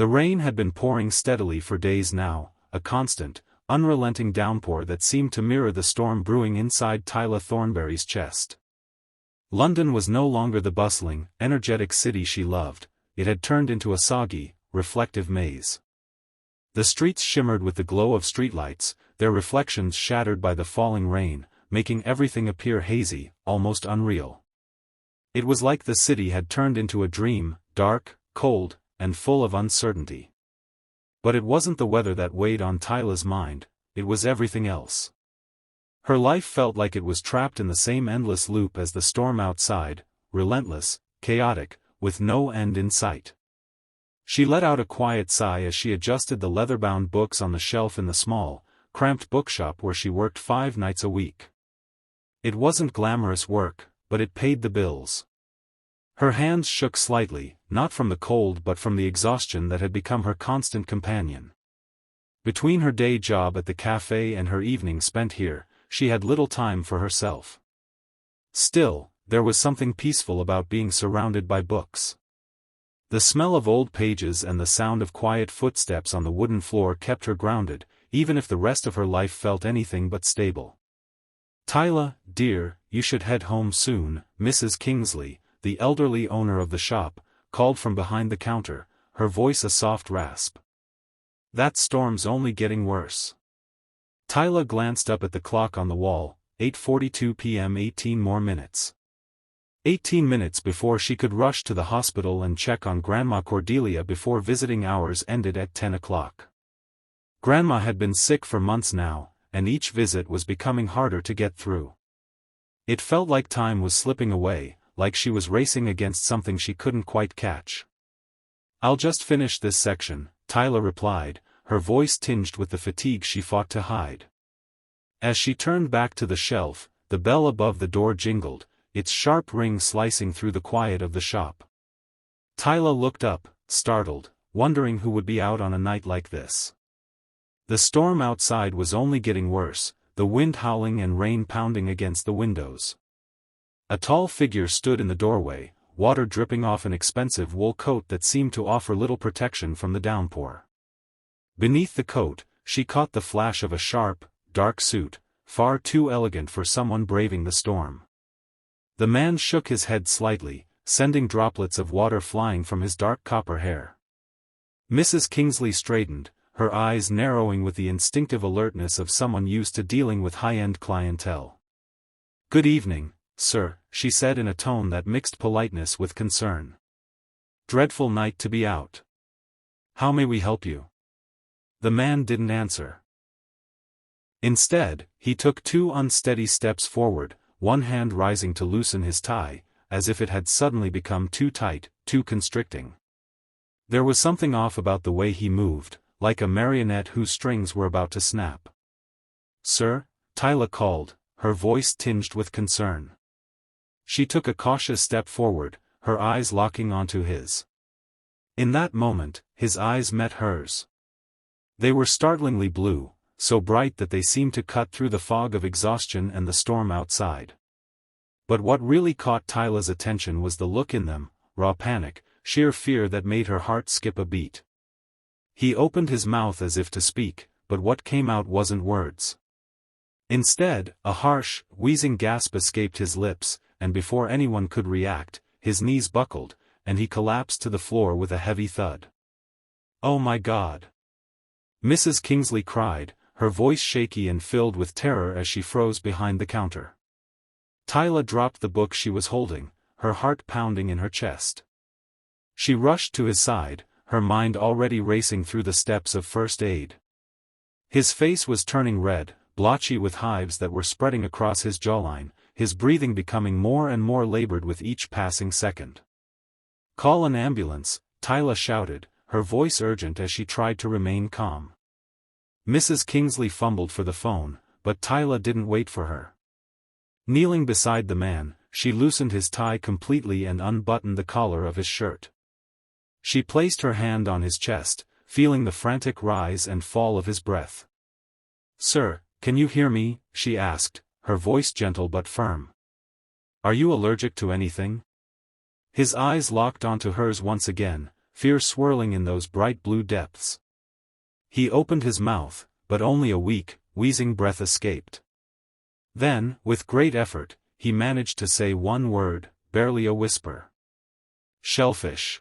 The rain had been pouring steadily for days now, a constant, unrelenting downpour that seemed to mirror the storm brewing inside Tyler Thornberry's chest. London was no longer the bustling, energetic city she loved. It had turned into a soggy, reflective maze. The streets shimmered with the glow of streetlights, their reflections shattered by the falling rain, making everything appear hazy, almost unreal. It was like the city had turned into a dream, dark, cold, and full of uncertainty. But it wasn't the weather that weighed on Tyla's mind, it was everything else. Her life felt like it was trapped in the same endless loop as the storm outside, relentless, chaotic, with no end in sight. She let out a quiet sigh as she adjusted the leather-bound books on the shelf in the small, cramped bookshop where she worked 5 nights a week. It wasn't glamorous work, but it paid the bills. Her hands shook slightly, not from the cold but from the exhaustion that had become her constant companion. Between her day job at the cafe and her evenings spent here, she had little time for herself. Still, there was something peaceful about being surrounded by books. The smell of old pages and the sound of quiet footsteps on the wooden floor kept her grounded, even if the rest of her life felt anything but stable. "Tyla, dear, you should head home soon," Mrs. Kingsley, the elderly owner of the shop, called from behind the counter, her voice a soft rasp. "That storm's only getting worse." Tyla glanced up at the clock on the wall, 8:42 p.m. 18 more minutes. 18 minutes before she could rush to the hospital and check on Grandma Cordelia before visiting hours ended at 10 o'clock. Grandma had been sick for months now, and each visit was becoming harder to get through. It felt like time was slipping away, like she was racing against something she couldn't quite catch. "I'll just finish this section," Tyla replied, her voice tinged with the fatigue she fought to hide. As she turned back to the shelf, the bell above the door jingled, its sharp ring slicing through the quiet of the shop. Tyla looked up, startled, wondering who would be out on a night like this. The storm outside was only getting worse, the wind howling and rain pounding against the windows. A tall figure stood in the doorway, water dripping off an expensive wool coat that seemed to offer little protection from the downpour. Beneath the coat, she caught the flash of a sharp, dark suit, far too elegant for someone braving the storm. The man shook his head slightly, sending droplets of water flying from his dark copper hair. Mrs. Kingsley straightened, her eyes narrowing with the instinctive alertness of someone used to dealing with high-end clientele. "Good evening, sir," she said in a tone that mixed politeness with concern. "Dreadful night to be out. How may we help you?" The man didn't answer. Instead, he took 2 unsteady steps forward, one hand rising to loosen his tie, as if it had suddenly become too tight, too constricting. There was something off about the way he moved, like a marionette whose strings were about to snap. "Sir?" Tyla called, her voice tinged with concern. She took a cautious step forward, her eyes locking onto his. In that moment, his eyes met hers. They were startlingly blue, so bright that they seemed to cut through the fog of exhaustion and the storm outside. But what really caught Tyla's attention was the look in them, raw panic, sheer fear that made her heart skip a beat. He opened his mouth as if to speak, but what came out wasn't words. Instead, a harsh, wheezing gasp escaped his lips, and before anyone could react, his knees buckled, and he collapsed to the floor with a heavy thud. "Oh my God!" Mrs. Kingsley cried, her voice shaky and filled with terror as she froze behind the counter. Tyla dropped the book she was holding, her heart pounding in her chest. She rushed to his side, her mind already racing through the steps of first aid. His face was turning red, blotchy with hives that were spreading across his jawline, his breathing becoming more and more labored with each passing second. "Call an ambulance," Tyla shouted, her voice urgent as she tried to remain calm. Mrs. Kingsley fumbled for the phone, but Tyla didn't wait for her. Kneeling beside the man, she loosened his tie completely and unbuttoned the collar of his shirt. She placed her hand on his chest, feeling the frantic rise and fall of his breath. "Sir, can you hear me?" she asked, her voice gentle but firm. "Are you allergic to anything?" His eyes locked onto hers once again, fear swirling in those bright blue depths. He opened his mouth, but only a weak, wheezing breath escaped. Then, with great effort, he managed to say one word, barely a whisper. Shellfish.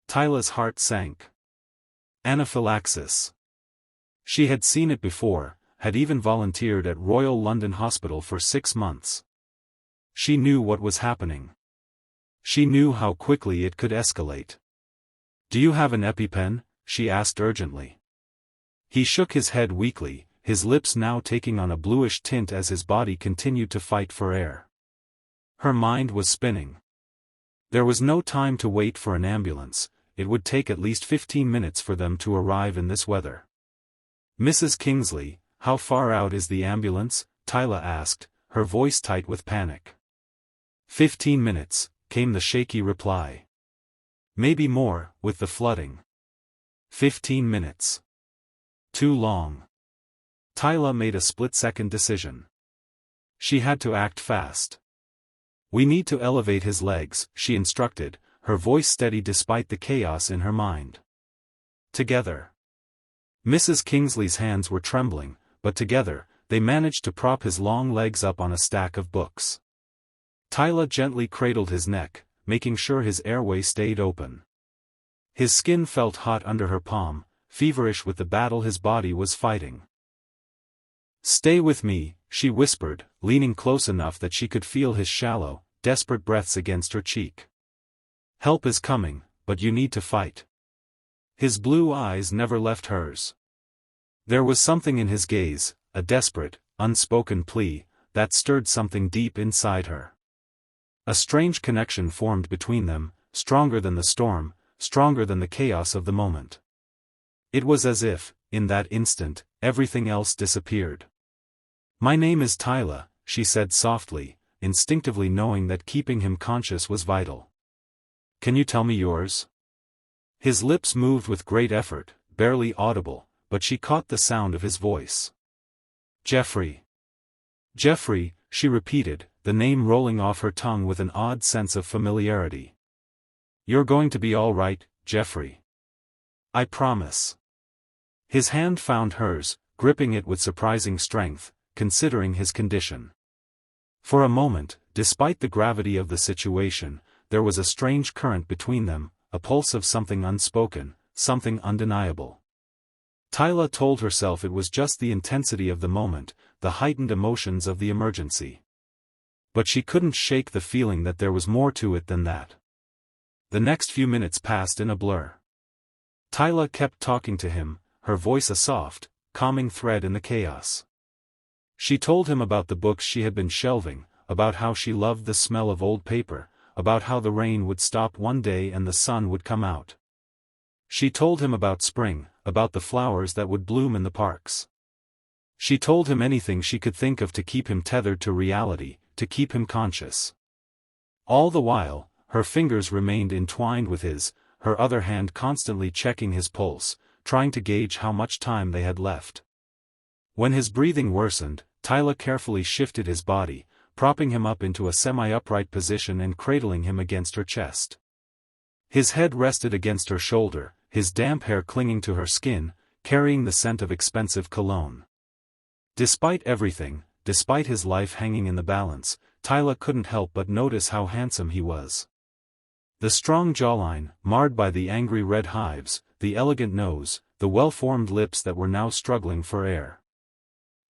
Tyla's heart sank. Anaphylaxis. She had seen it before, had even volunteered at Royal London Hospital for 6 months. She knew what was happening. She knew how quickly it could escalate. "Do you have an EpiPen?" she asked urgently. He shook his head weakly, his lips now taking on a bluish tint as his body continued to fight for air. Her mind was spinning. There was no time to wait for an ambulance, it would take at least 15 minutes for them to arrive in this weather. "Mrs. Kingsley, how far out is the ambulance?" Tyla asked, her voice tight with panic. 15 minutes, came the shaky reply. Maybe more, with the flooding. 15 minutes. Too long. Tyla made a split-second decision. She had to act fast. "We need to elevate his legs," she instructed, her voice steady despite the chaos in her mind. Together. Mrs. Kingsley's hands were trembling, but together, they managed to prop his long legs up on a stack of books. Tyla gently cradled his neck, making sure his airway stayed open. His skin felt hot under her palm, feverish with the battle his body was fighting. "Stay with me," she whispered, leaning close enough that she could feel his shallow, desperate breaths against her cheek. "Help is coming, but you need to fight." His blue eyes never left hers. There was something in his gaze, a desperate, unspoken plea, that stirred something deep inside her. A strange connection formed between them, stronger than the storm, stronger than the chaos of the moment. It was as if, in that instant, everything else disappeared. "My name is Tyla," she said softly, instinctively knowing that keeping him conscious was vital. "Can you tell me yours?" His lips moved with great effort, barely audible, but she caught the sound of his voice. "Jeffrey." "Jeffrey," she repeated, the name rolling off her tongue with an odd sense of familiarity. "You're going to be all right, Jeffrey. I promise." His hand found hers, gripping it with surprising strength, considering his condition. For a moment, despite the gravity of the situation, there was a strange current between them, a pulse of something unspoken, something undeniable. Tyla told herself it was just the intensity of the moment, the heightened emotions of the emergency. But she couldn't shake the feeling that there was more to it than that. The next few minutes passed in a blur. Tyla kept talking to him, her voice a soft, calming thread in the chaos. She told him about the books she had been shelving, about how she loved the smell of old paper, about how the rain would stop one day and the sun would come out. She told him about spring, about the flowers that would bloom in the parks. She told him anything she could think of to keep him tethered to reality, to keep him conscious. All the while, her fingers remained entwined with his, her other hand constantly checking his pulse, trying to gauge how much time they had left. When his breathing worsened, Tyla carefully shifted his body, propping him up into a semi-upright position and cradling him against her chest. His head rested against her shoulder, his damp hair clinging to her skin, carrying the scent of expensive cologne. Despite everything, despite his life hanging in the balance, Tyla couldn't help but notice how handsome he was. The strong jawline, marred by the angry red hives, the elegant nose, the well-formed lips that were now struggling for air.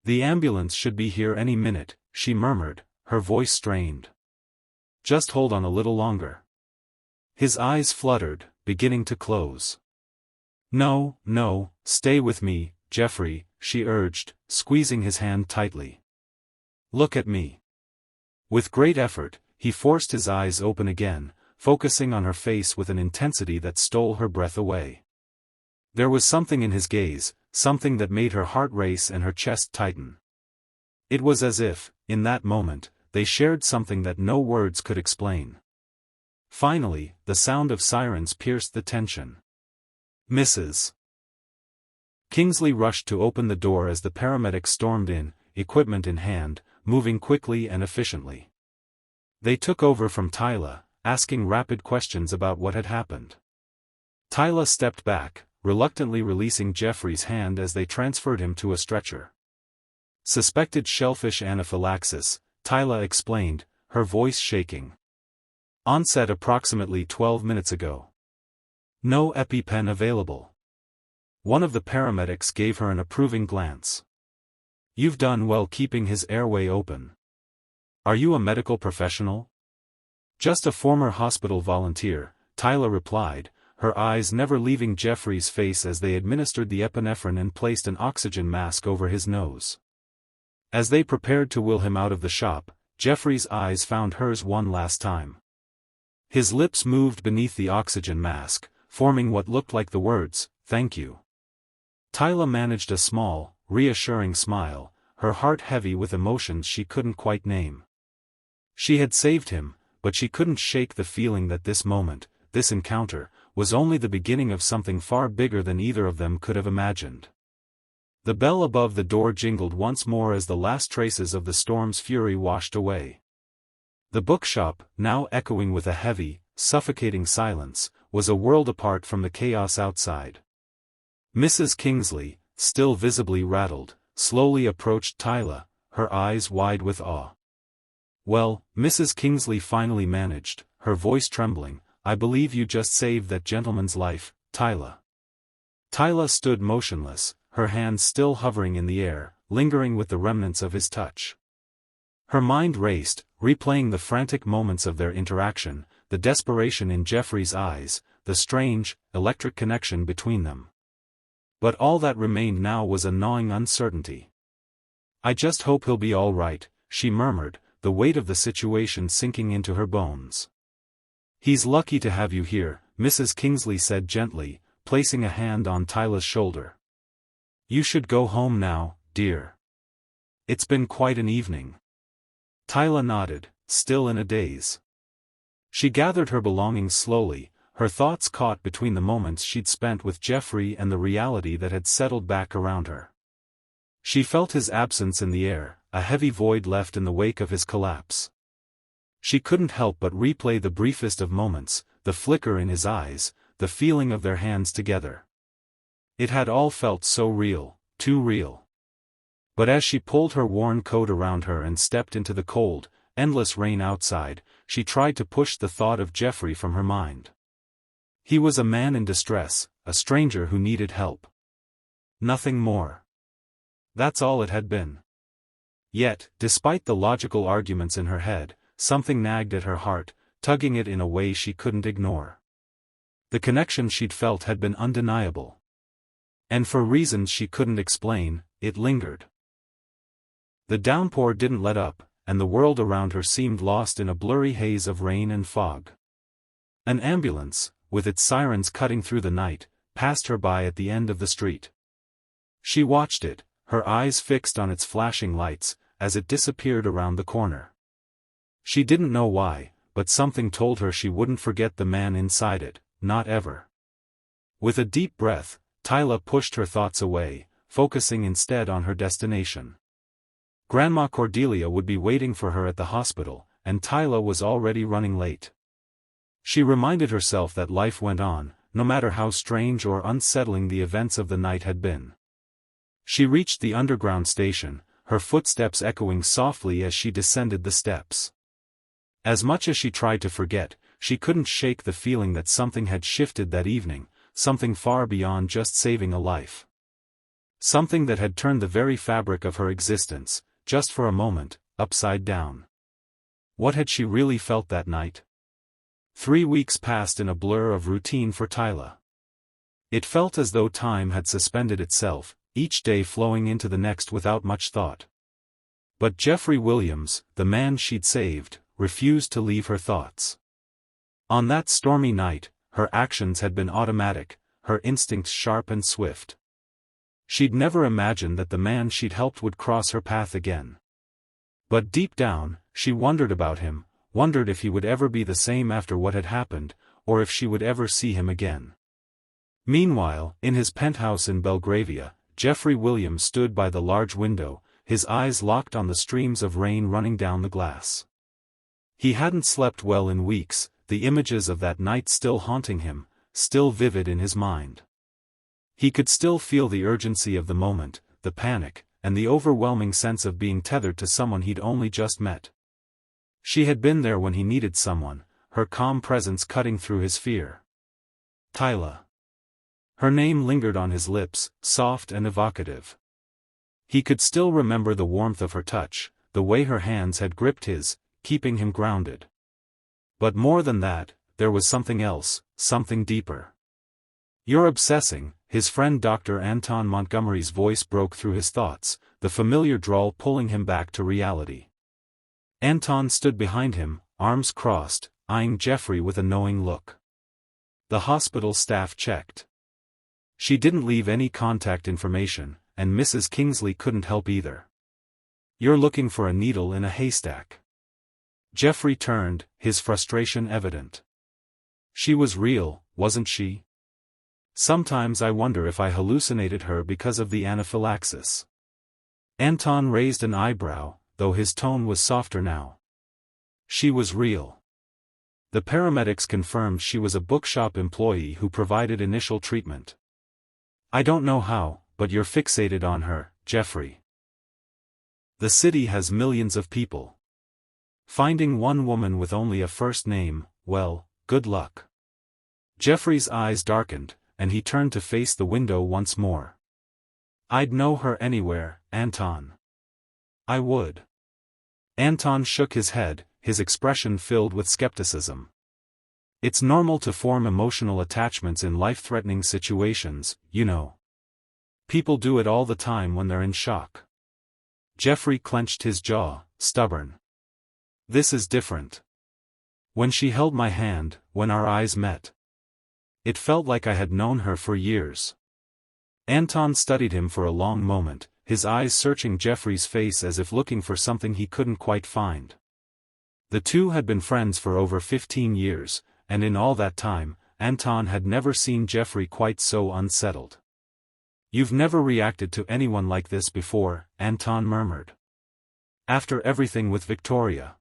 "The ambulance should be here any minute," she murmured, her voice strained. "Just hold on a little longer." His eyes fluttered, beginning to close. "No, no, stay with me, Jeffrey," she urged, squeezing his hand tightly. "Look at me." With great effort, he forced his eyes open again, focusing on her face with an intensity that stole her breath away. There was something in his gaze, something that made her heart race and her chest tighten. It was as if, in that moment, they shared something that no words could explain. Finally, the sound of sirens pierced the tension. Mrs. Kingsley rushed to open the door as the paramedics stormed in, equipment in hand, moving quickly and efficiently. They took over from Tyla, asking rapid questions about what had happened. Tyla stepped back, reluctantly releasing Jeffrey's hand as they transferred him to a stretcher. Suspected shellfish anaphylaxis, Tyla explained, her voice shaking. Onset approximately 12 minutes ago. No EpiPen available. One of the paramedics gave her an approving glance. You've done well keeping his airway open. Are you a medical professional? Just a former hospital volunteer, Tyla replied, her eyes never leaving Jeffrey's face as they administered the epinephrine and placed an oxygen mask over his nose. As they prepared to wheel him out of the shop, Jeffrey's eyes found hers one last time. His lips moved beneath the oxygen mask, forming what looked like the words, "Thank you." Tyla managed a small, reassuring smile, her heart heavy with emotions she couldn't quite name. She had saved him, but she couldn't shake the feeling that this moment, this encounter, was only the beginning of something far bigger than either of them could have imagined. The bell above the door jingled once more as the last traces of the storm's fury washed away. The bookshop, now echoing with a heavy, suffocating silence, was a world apart from the chaos outside. Mrs. Kingsley, still visibly rattled, slowly approached Tyla, her eyes wide with awe. "Well," Mrs. Kingsley finally managed, her voice trembling, "I believe you just saved that gentleman's life, Tyla." Tyla stood motionless, her hands still hovering in the air, lingering with the remnants of his touch. Her mind raced, replaying the frantic moments of their interaction, the desperation in Jeffrey's eyes, the strange, electric connection between them. But all that remained now was a gnawing uncertainty. "I just hope he'll be all right," she murmured, the weight of the situation sinking into her bones. "He's lucky to have you here," Mrs. Kingsley said gently, placing a hand on Tyla's shoulder. "You should go home now, dear. It's been quite an evening." Tyla nodded, still in a daze. She gathered her belongings slowly, her thoughts caught between the moments she'd spent with Jeffrey and the reality that had settled back around her. She felt his absence in the air, a heavy void left in the wake of his collapse. She couldn't help but replay the briefest of moments, the flicker in his eyes, the feeling of their hands together. It had all felt so real, too real. But as she pulled her worn coat around her and stepped into the cold, endless rain outside, she tried to push the thought of Jeffrey from her mind. He was a man in distress, a stranger who needed help. Nothing more. That's all it had been. Yet, despite the logical arguments in her head, something nagged at her heart, tugging it in a way she couldn't ignore. The connection she'd felt had been undeniable. And for reasons she couldn't explain, it lingered. The downpour didn't let up, and the world around her seemed lost in a blurry haze of rain and fog. An ambulance, with its sirens cutting through the night, passed her by at the end of the street. She watched it, her eyes fixed on its flashing lights, as it disappeared around the corner. She didn't know why, but something told her she wouldn't forget the man inside it, not ever. With a deep breath, Tyla pushed her thoughts away, focusing instead on her destination. Grandma Cordelia would be waiting for her at the hospital, and Tyla was already running late. She reminded herself that life went on, no matter how strange or unsettling the events of the night had been. She reached the underground station, her footsteps echoing softly as she descended the steps. As much as she tried to forget, she couldn't shake the feeling that something had shifted that evening, something far beyond just saving a life. Something that had turned the very fabric of her existence, just for a moment, upside down. What had she really felt that night? 3 weeks passed in a blur of routine for Tyla. It felt as though time had suspended itself, each day flowing into the next without much thought. But Jeffrey Williams, the man she'd saved, refused to leave her thoughts. On that stormy night, her actions had been automatic, her instincts sharp and swift. She'd never imagined that the man she'd helped would cross her path again. But deep down, she wondered about him, wondered if he would ever be the same after what had happened, or if she would ever see him again. Meanwhile, in his penthouse in Belgravia, Jeffrey Williams stood by the large window, his eyes locked on the streams of rain running down the glass. He hadn't slept well in weeks, the images of that night still haunting him, still vivid in his mind. He could still feel the urgency of the moment, the panic, and the overwhelming sense of being tethered to someone he'd only just met. She had been there when he needed someone, her calm presence cutting through his fear. Tyla. Her name lingered on his lips, soft and evocative. He could still remember the warmth of her touch, the way her hands had gripped his, keeping him grounded. But more than that, there was something else, something deeper. "You're obsessing," his friend Dr. Anton Montgomery's voice broke through his thoughts, the familiar drawl pulling him back to reality. Anton stood behind him, arms crossed, eyeing Jeffrey with a knowing look. The hospital staff checked. She didn't leave any contact information, and Mrs. Kingsley couldn't help either. "You're looking for a needle in a haystack." Jeffrey turned, his frustration evident. "She was real, wasn't she? Sometimes I wonder if I hallucinated her because of the anaphylaxis." Anton raised an eyebrow, though his tone was softer now. "She was real. The paramedics confirmed she was a bookshop employee who provided initial treatment. I don't know how, but you're fixated on her, Jeffrey. The city has millions of people. Finding one woman with only a first name, well, good luck." Jeffrey's eyes darkened, and he turned to face the window once more. "I'd know her anywhere, Anton. I would." Anton shook his head, his expression filled with skepticism. "It's normal to form emotional attachments in life-threatening situations, you know. People do it all the time when they're in shock." Jeffrey clenched his jaw, stubborn. "This is different. When she held my hand, when our eyes met, it felt like I had known her for years." Anton studied him for a long moment, his eyes searching Jeffrey's face as if looking for something he couldn't quite find. The two had been friends for over 15 years, and in all that time, Anton had never seen Jeffrey quite so unsettled. "You've never reacted to anyone like this before," Anton murmured. "After everything with Victoria."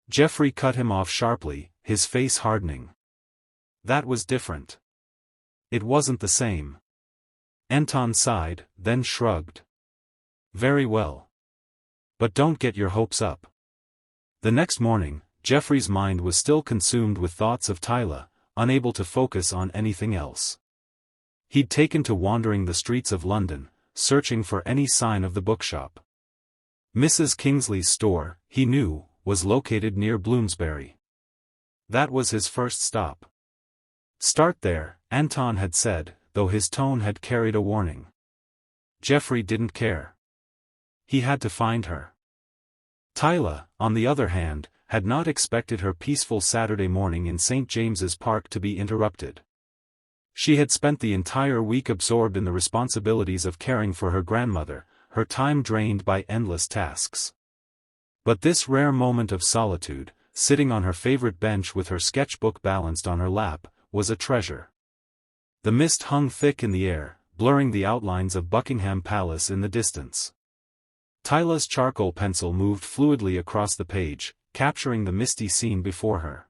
Jeffrey cut him off sharply, his face hardening. "That was different. It wasn't the same." Anton sighed, then shrugged. "Very well. But don't get your hopes up." The next morning, Jeffrey's mind was still consumed with thoughts of Tyla, unable to focus on anything else. He'd taken to wandering the streets of London, searching for any sign of the bookshop. Mrs. Kingsley's store, he knew, was located near Bloomsbury. That was his first stop. "Start there," Anton had said, though his tone had carried a warning. Jeffrey didn't care. He had to find her. Tyla, on the other hand, had not expected her peaceful Saturday morning in St. James's Park to be interrupted. She had spent the entire week absorbed in the responsibilities of caring for her grandmother, her time drained by endless tasks. But this rare moment of solitude, sitting on her favorite bench with her sketchbook balanced on her lap, was a treasure. The mist hung thick in the air, blurring the outlines of Buckingham Palace in the distance. Tyla's charcoal pencil moved fluidly across the page, capturing the misty scene before her.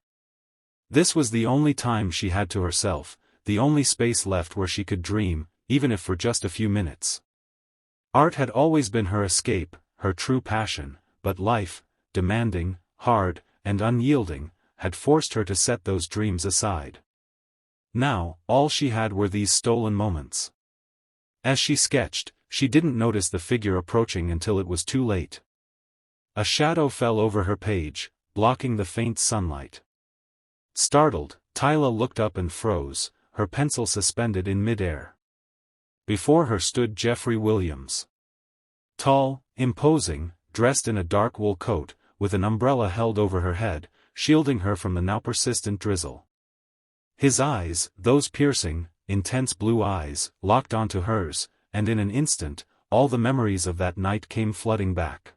This was the only time she had to herself, the only space left where she could dream, even if for just a few minutes. Art had always been her escape, her true passion, but life, demanding, hard, and unyielding, had forced her to set those dreams aside. Now, all she had were these stolen moments. As she sketched, she didn't notice the figure approaching until it was too late. A shadow fell over her page, blocking the faint sunlight. Startled, Tyla looked up and froze, her pencil suspended in midair. Before her stood Jeffrey Williams. Tall, imposing, dressed in a dark wool coat, with an umbrella held over her head, shielding her from the now persistent drizzle. His eyes, those piercing, intense blue eyes, locked onto hers, and in an instant, all the memories of that night came flooding back.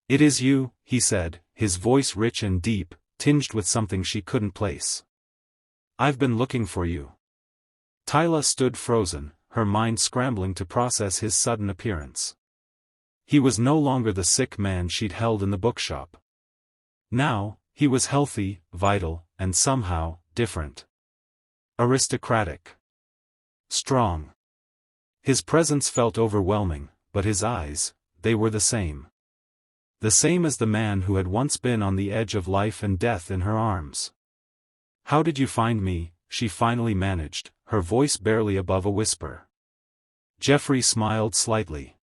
"It is you," he said, his voice rich and deep, tinged with something she couldn't place. "I've been looking for you." Tyla stood frozen, her mind scrambling to process his sudden appearance. He was no longer the sick man she'd held in the bookshop. Now, he was healthy, vital, and somehow, different. Aristocratic. Strong. His presence felt overwhelming, but his eyes, they were the same. The same as the man who had once been on the edge of life and death in her arms. "How did you find me?" she finally managed, her voice barely above a whisper. Geoffrey smiled slightly.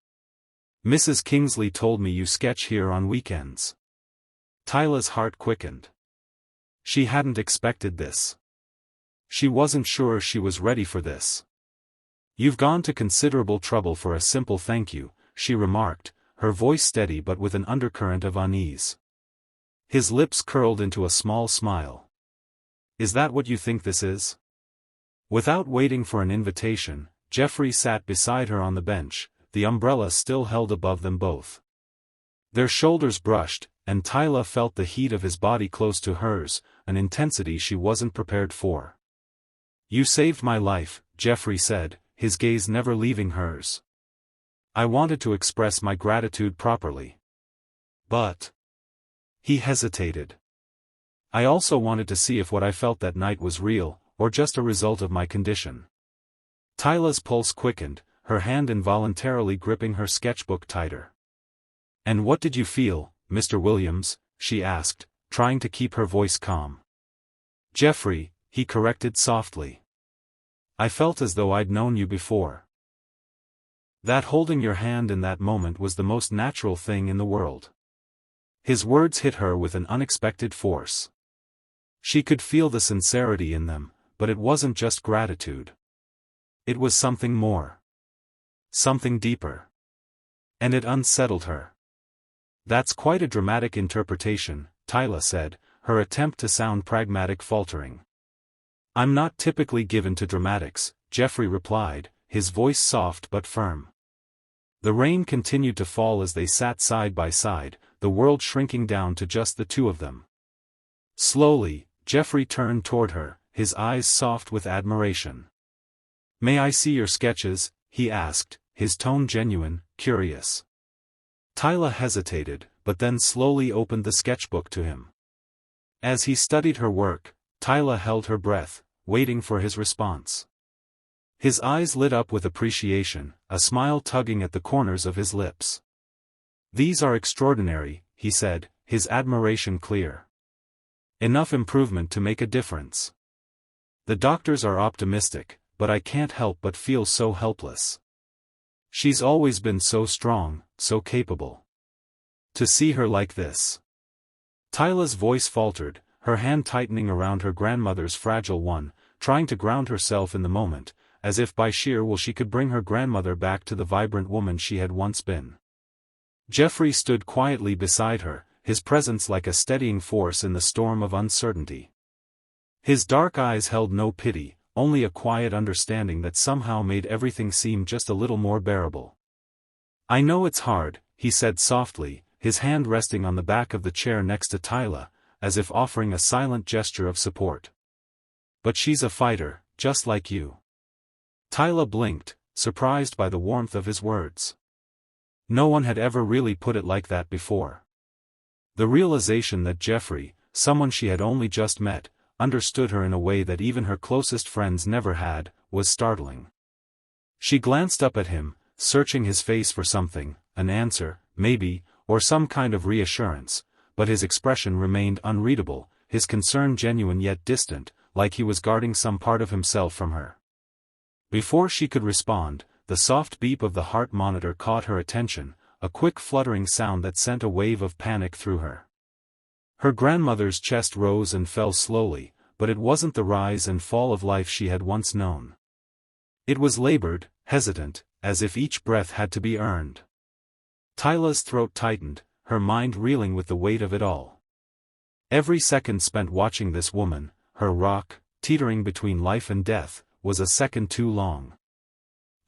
"Mrs. Kingsley told me you sketch here on weekends." Tyla's heart quickened. She hadn't expected this. She wasn't sure she was ready for this. "You've gone to considerable trouble for a simple thank you," she remarked, her voice steady but with an undercurrent of unease. His lips curled into a small smile. "Is that what you think this is?" Without waiting for an invitation, Geoffrey sat beside her on the bench, the umbrella still held above them both. Their shoulders brushed, and Tyla felt the heat of his body close to hers, an intensity she wasn't prepared for. "You saved my life," Geoffrey said, his gaze never leaving hers. "I wanted to express my gratitude properly. But..." He hesitated. "I also wanted to see if what I felt that night was real, or just a result of my condition." Tyla's pulse quickened, her hand involuntarily gripping her sketchbook tighter. "And what did you feel, Mr. Williams?" she asked, trying to keep her voice calm. "Geoffrey," he corrected softly. "I felt as though I'd known you before." That holding your hand in that moment was the most natural thing in the world. His words hit her with an unexpected force. She could feel the sincerity in them, but it wasn't just gratitude. It was something more. Something deeper. And it unsettled her. "That's quite a dramatic interpretation," Tyla said, her attempt to sound pragmatic faltering. "I'm not typically given to dramatics," Geoffrey replied, his voice soft but firm. The rain continued to fall as they sat side by side, the world shrinking down to just the two of them. Slowly, Geoffrey turned toward her, his eyes soft with admiration. "May I see your sketches?" he asked, his tone genuine, curious. Tyla hesitated, but then slowly opened the sketchbook to him. As he studied her work, Tyla held her breath, waiting for his response. His eyes lit up with appreciation, a smile tugging at the corners of his lips. "These are extraordinary," he said, his admiration clear. "Enough improvement to make a difference. The doctors are optimistic, but I can't help but feel so helpless. She's always been so strong, so capable. To see her like this." Tyla's voice faltered, her hand tightening around her grandmother's fragile one, trying to ground herself in the moment, as if by sheer will she could bring her grandmother back to the vibrant woman she had once been. Geoffrey stood quietly beside her, his presence like a steadying force in the storm of uncertainty. His dark eyes held no pity, only a quiet understanding that somehow made everything seem just a little more bearable. "I know it's hard," he said softly, his hand resting on the back of the chair next to Tyla, as if offering a silent gesture of support. "But she's a fighter, just like you." Tyla blinked, surprised by the warmth of his words. No one had ever really put it like that before. The realization that Geoffrey, someone she had only just met, understood her in a way that even her closest friends never had, was startling. She glanced up at him, searching his face for something, an answer, maybe, or some kind of reassurance, but his expression remained unreadable, his concern genuine yet distant, like he was guarding some part of himself from her. Before she could respond, the soft beep of the heart monitor caught her attention, a quick fluttering sound that sent a wave of panic through her. Her grandmother's chest rose and fell slowly, but it wasn't the rise and fall of life she had once known. It was labored, hesitant, as if each breath had to be earned. Tyla's throat tightened, her mind reeling with the weight of it all. Every second spent watching this woman, her rock, teetering between life and death, was a second too long.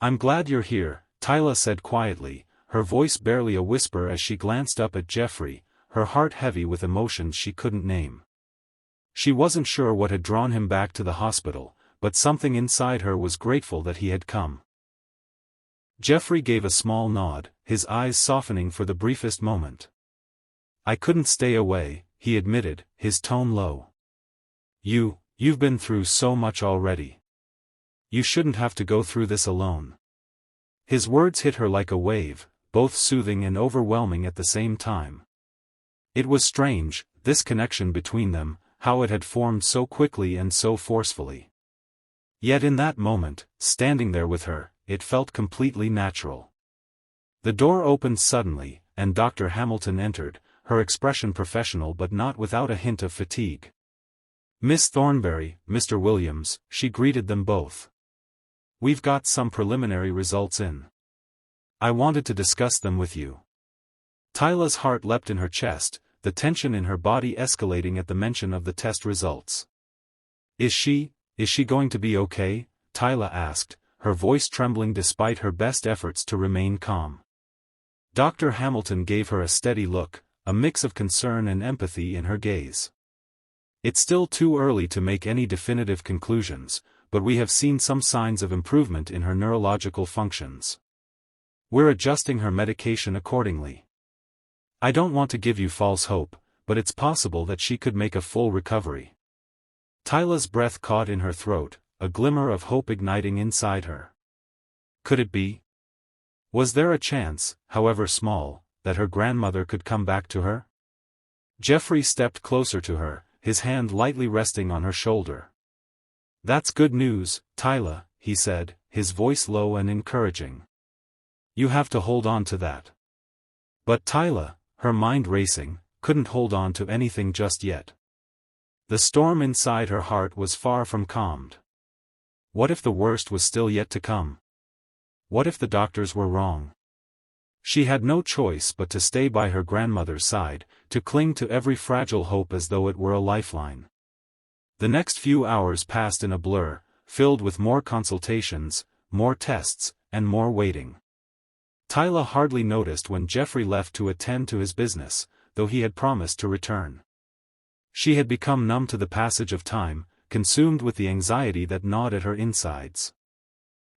"I'm glad you're here," Tyla said quietly, her voice barely a whisper as she glanced up at Geoffrey, her heart heavy with emotions she couldn't name. She wasn't sure what had drawn him back to the hospital, but something inside her was grateful that he had come. Geoffrey gave a small nod, his eyes softening for the briefest moment. "I couldn't stay away," he admitted, his tone low. You You've been through so much already. You shouldn't have to go through this alone. His words hit her like a wave, both soothing and overwhelming at the same time. It was strange, this connection between them, how it had formed so quickly and so forcefully. Yet in that moment, standing there with her, it felt completely natural. The door opened suddenly, and Dr. Hamilton entered, her expression professional but not without a hint of fatigue. "Miss Thornberry, Mr. Williams," she greeted them both. "We've got some preliminary results in. I wanted to discuss them with you." Tyla's heart leapt in her chest, the tension in her body escalating at the mention of the test results. Is she going to be okay?" Tyla asked, her voice trembling despite her best efforts to remain calm. Dr. Hamilton gave her a steady look, a mix of concern and empathy in her gaze. "It's still too early to make any definitive conclusions, but we have seen some signs of improvement in her neurological functions. We're adjusting her medication accordingly. I don't want to give you false hope, but it's possible that she could make a full recovery." Tyla's breath caught in her throat, a glimmer of hope igniting inside her. Could it be? Was there a chance, however small, that her grandmother could come back to her? Jeffrey stepped closer to her, his hand lightly resting on her shoulder. "That's good news, Tyla," he said, his voice low and encouraging. "You have to hold on to that." But Tyla, her mind racing, couldn't hold on to anything just yet. The storm inside her heart was far from calmed. What if the worst was still yet to come? What if the doctors were wrong? She had no choice but to stay by her grandmother's side, to cling to every fragile hope as though it were a lifeline. The next few hours passed in a blur, filled with more consultations, more tests, and more waiting. Tyla hardly noticed when Jeffrey left to attend to his business, though he had promised to return. She had become numb to the passage of time, consumed with the anxiety that gnawed at her insides.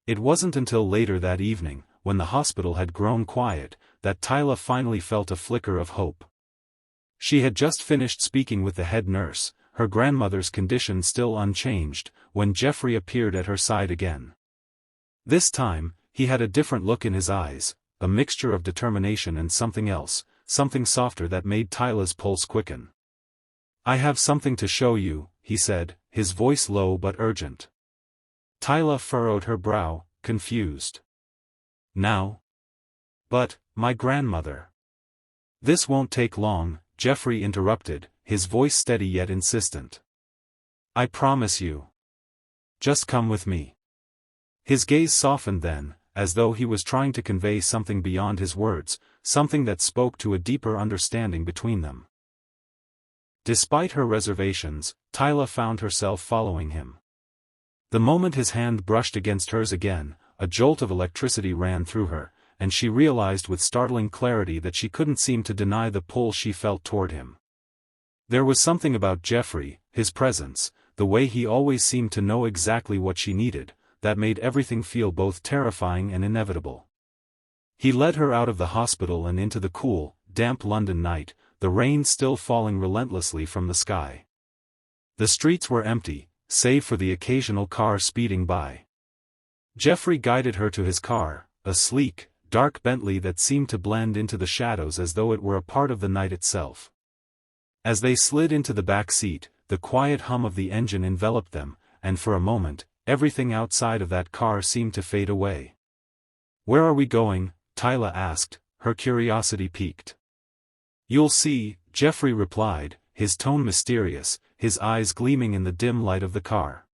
It wasn't until later that evening, when the hospital had grown quiet, that Tyla finally felt a flicker of hope. She had just finished speaking with the head nurse, her grandmother's condition still unchanged, when Jeffrey appeared at her side again. This time, he had a different look in his eyes, a mixture of determination and something else, something softer that made Tyla's pulse quicken. "I have something to show you," he said, his voice low but urgent. Tyla furrowed her brow, confused. "Now?" "But, my grandmother." "This won't take long," Jeffrey interrupted, his voice steady yet insistent. "I promise you. Just come with me." His gaze softened then, as though he was trying to convey something beyond his words, something that spoke to a deeper understanding between them. Despite her reservations, Tyla found herself following him. The moment his hand brushed against hers again, a jolt of electricity ran through her, and she realized with startling clarity that she couldn't seem to deny the pull she felt toward him. There was something about Jeffrey, his presence, the way he always seemed to know exactly what she needed, that made everything feel both terrifying and inevitable. He led her out of the hospital and into the cool, damp London night, the rain still falling relentlessly from the sky. The streets were empty, save for the occasional car speeding by. Jeffrey guided her to his car, a sleek, dark Bentley that seemed to blend into the shadows as though it were a part of the night itself. As they slid into the back seat, the quiet hum of the engine enveloped them, and for a moment, everything outside of that car seemed to fade away. "Where are we going?" Tyla asked, her curiosity piqued. "You'll see," Jeffrey replied, his tone mysterious, his eyes gleaming in the dim light of the car.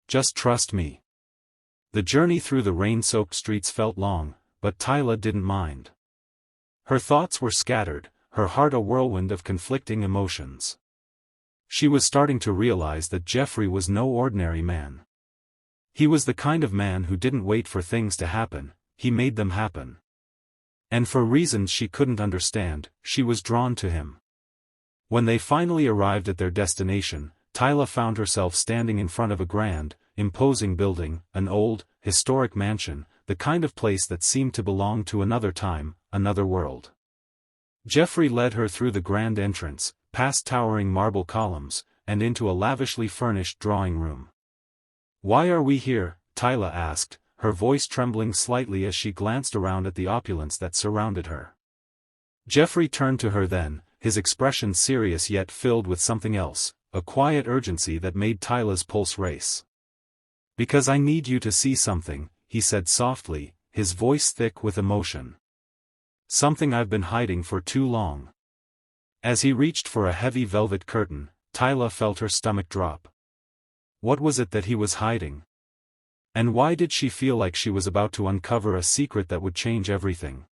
"Just trust me." The journey through the rain-soaked streets felt long, but Tyla didn't mind. Her thoughts were scattered, her heart a whirlwind of conflicting emotions. She was starting to realize that Jeffrey was no ordinary man. He was the kind of man who didn't wait for things to happen, he made them happen. And for reasons she couldn't understand, she was drawn to him. When they finally arrived at their destination, Tyla found herself standing in front of a grand, imposing building, an old, historic mansion, the kind of place that seemed to belong to another time, another world. Jeffrey led her through the grand entrance, past towering marble columns, and into a lavishly furnished drawing room. "Why are we here?" Tyla asked, her voice trembling slightly as she glanced around at the opulence that surrounded her. Jeffrey turned to her then, his expression serious yet filled with something else, a quiet urgency that made Tyla's pulse race. "Because I need you to see something," he said softly, his voice thick with emotion. "Something I've been hiding for too long." As he reached for a heavy velvet curtain, Tyla felt her stomach drop. What was it that he was hiding? And why did she feel like she was about to uncover a secret that would change everything?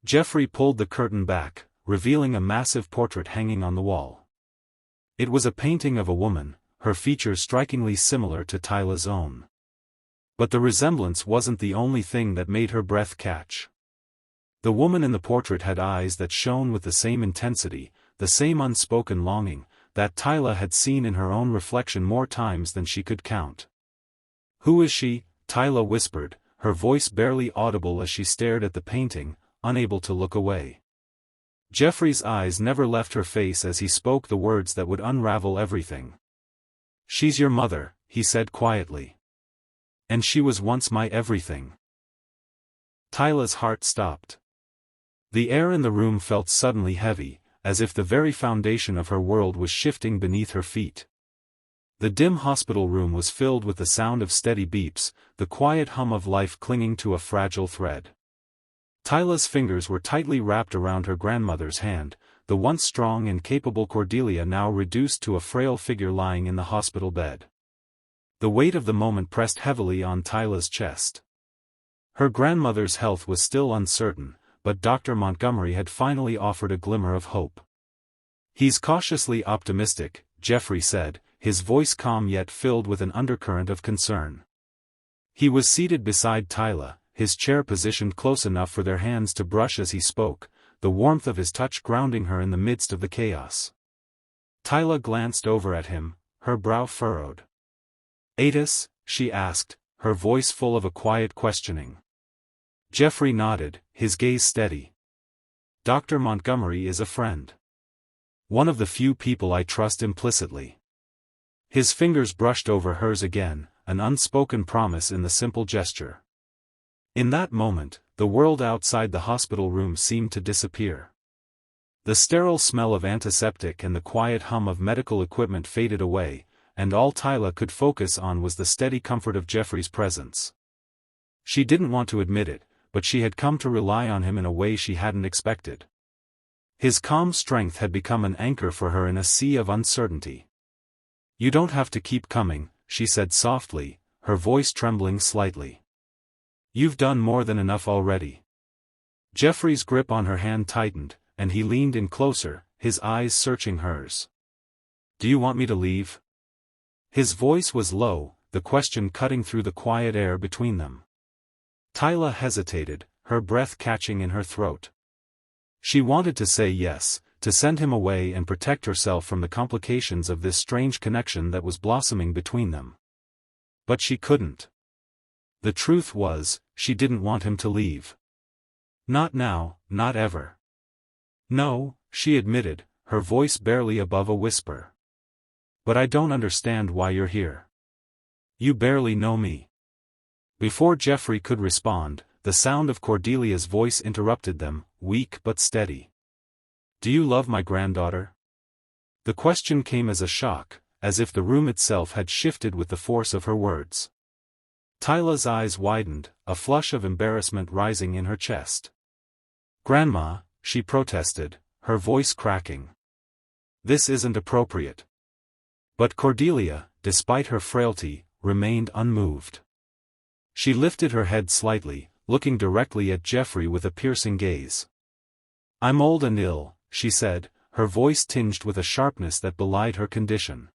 Jeffrey pulled the curtain back, revealing a massive portrait hanging on the wall. It was a painting of a woman, her features strikingly similar to Tyla's own. But the resemblance wasn't the only thing that made her breath catch. The woman in the portrait had eyes that shone with the same intensity, the same unspoken longing, that Tyla had seen in her own reflection more times than she could count. "Who is she?" Tyla whispered, her voice barely audible as she stared at the painting, unable to look away. Jeffrey's eyes never left her face as he spoke the words that would unravel everything. "She's your mother," he said quietly. "And she was once my everything." Tyla's heart stopped. The air in the room felt suddenly heavy, as if the very foundation of her world was shifting beneath her feet. The dim hospital room was filled with the sound of steady beeps, the quiet hum of life clinging to a fragile thread. Tyla's fingers were tightly wrapped around her grandmother's hand, the once strong and capable Cordelia now reduced to a frail figure lying in the hospital bed. The weight of the moment pressed heavily on Tyla's chest. Her grandmother's health was still uncertain, but Dr. Montgomery had finally offered a glimmer of hope. "He's cautiously optimistic," Jeffrey said, his voice calm yet filled with an undercurrent of concern. He was seated beside Tyla, his chair positioned close enough for their hands to brush as he spoke, the warmth of his touch grounding her in the midst of the chaos. Tyla glanced over at him, her brow furrowed. "Atis?" she asked, her voice full of a quiet questioning. Jeffrey nodded, his gaze steady. "Dr. Montgomery is a friend. One of the few people I trust implicitly." His fingers brushed over hers again, an unspoken promise in the simple gesture. In that moment, the world outside the hospital room seemed to disappear. The sterile smell of antiseptic and the quiet hum of medical equipment faded away, and all Tyla could focus on was the steady comfort of Jeffrey's presence. She didn't want to admit it, but she had come to rely on him in a way she hadn't expected. His calm strength had become an anchor for her in a sea of uncertainty. "You don't have to keep coming," she said softly, her voice trembling slightly. "You've done more than enough already." Jeffrey's grip on her hand tightened, and he leaned in closer, his eyes searching hers. "Do you want me to leave?" His voice was low, the question cutting through the quiet air between them. Tyla hesitated, her breath catching in her throat. She wanted to say yes, to send him away and protect herself from the complications of this strange connection that was blossoming between them. But she couldn't. The truth was, she didn't want him to leave. Not now, not ever. "No," she admitted, her voice barely above a whisper. "But I don't understand why you're here. You barely know me." Before Jeffrey could respond, the sound of Cordelia's voice interrupted them, weak but steady. "Do you love my granddaughter?" The question came as a shock, as if the room itself had shifted with the force of her words. Tyla's eyes widened, a flush of embarrassment rising in her chest. "Grandma," she protested, her voice cracking. "This isn't appropriate." But Cordelia, despite her frailty, remained unmoved. She lifted her head slightly, looking directly at Jeffrey with a piercing gaze. "I'm old and ill," she said, her voice tinged with a sharpness that belied her condition.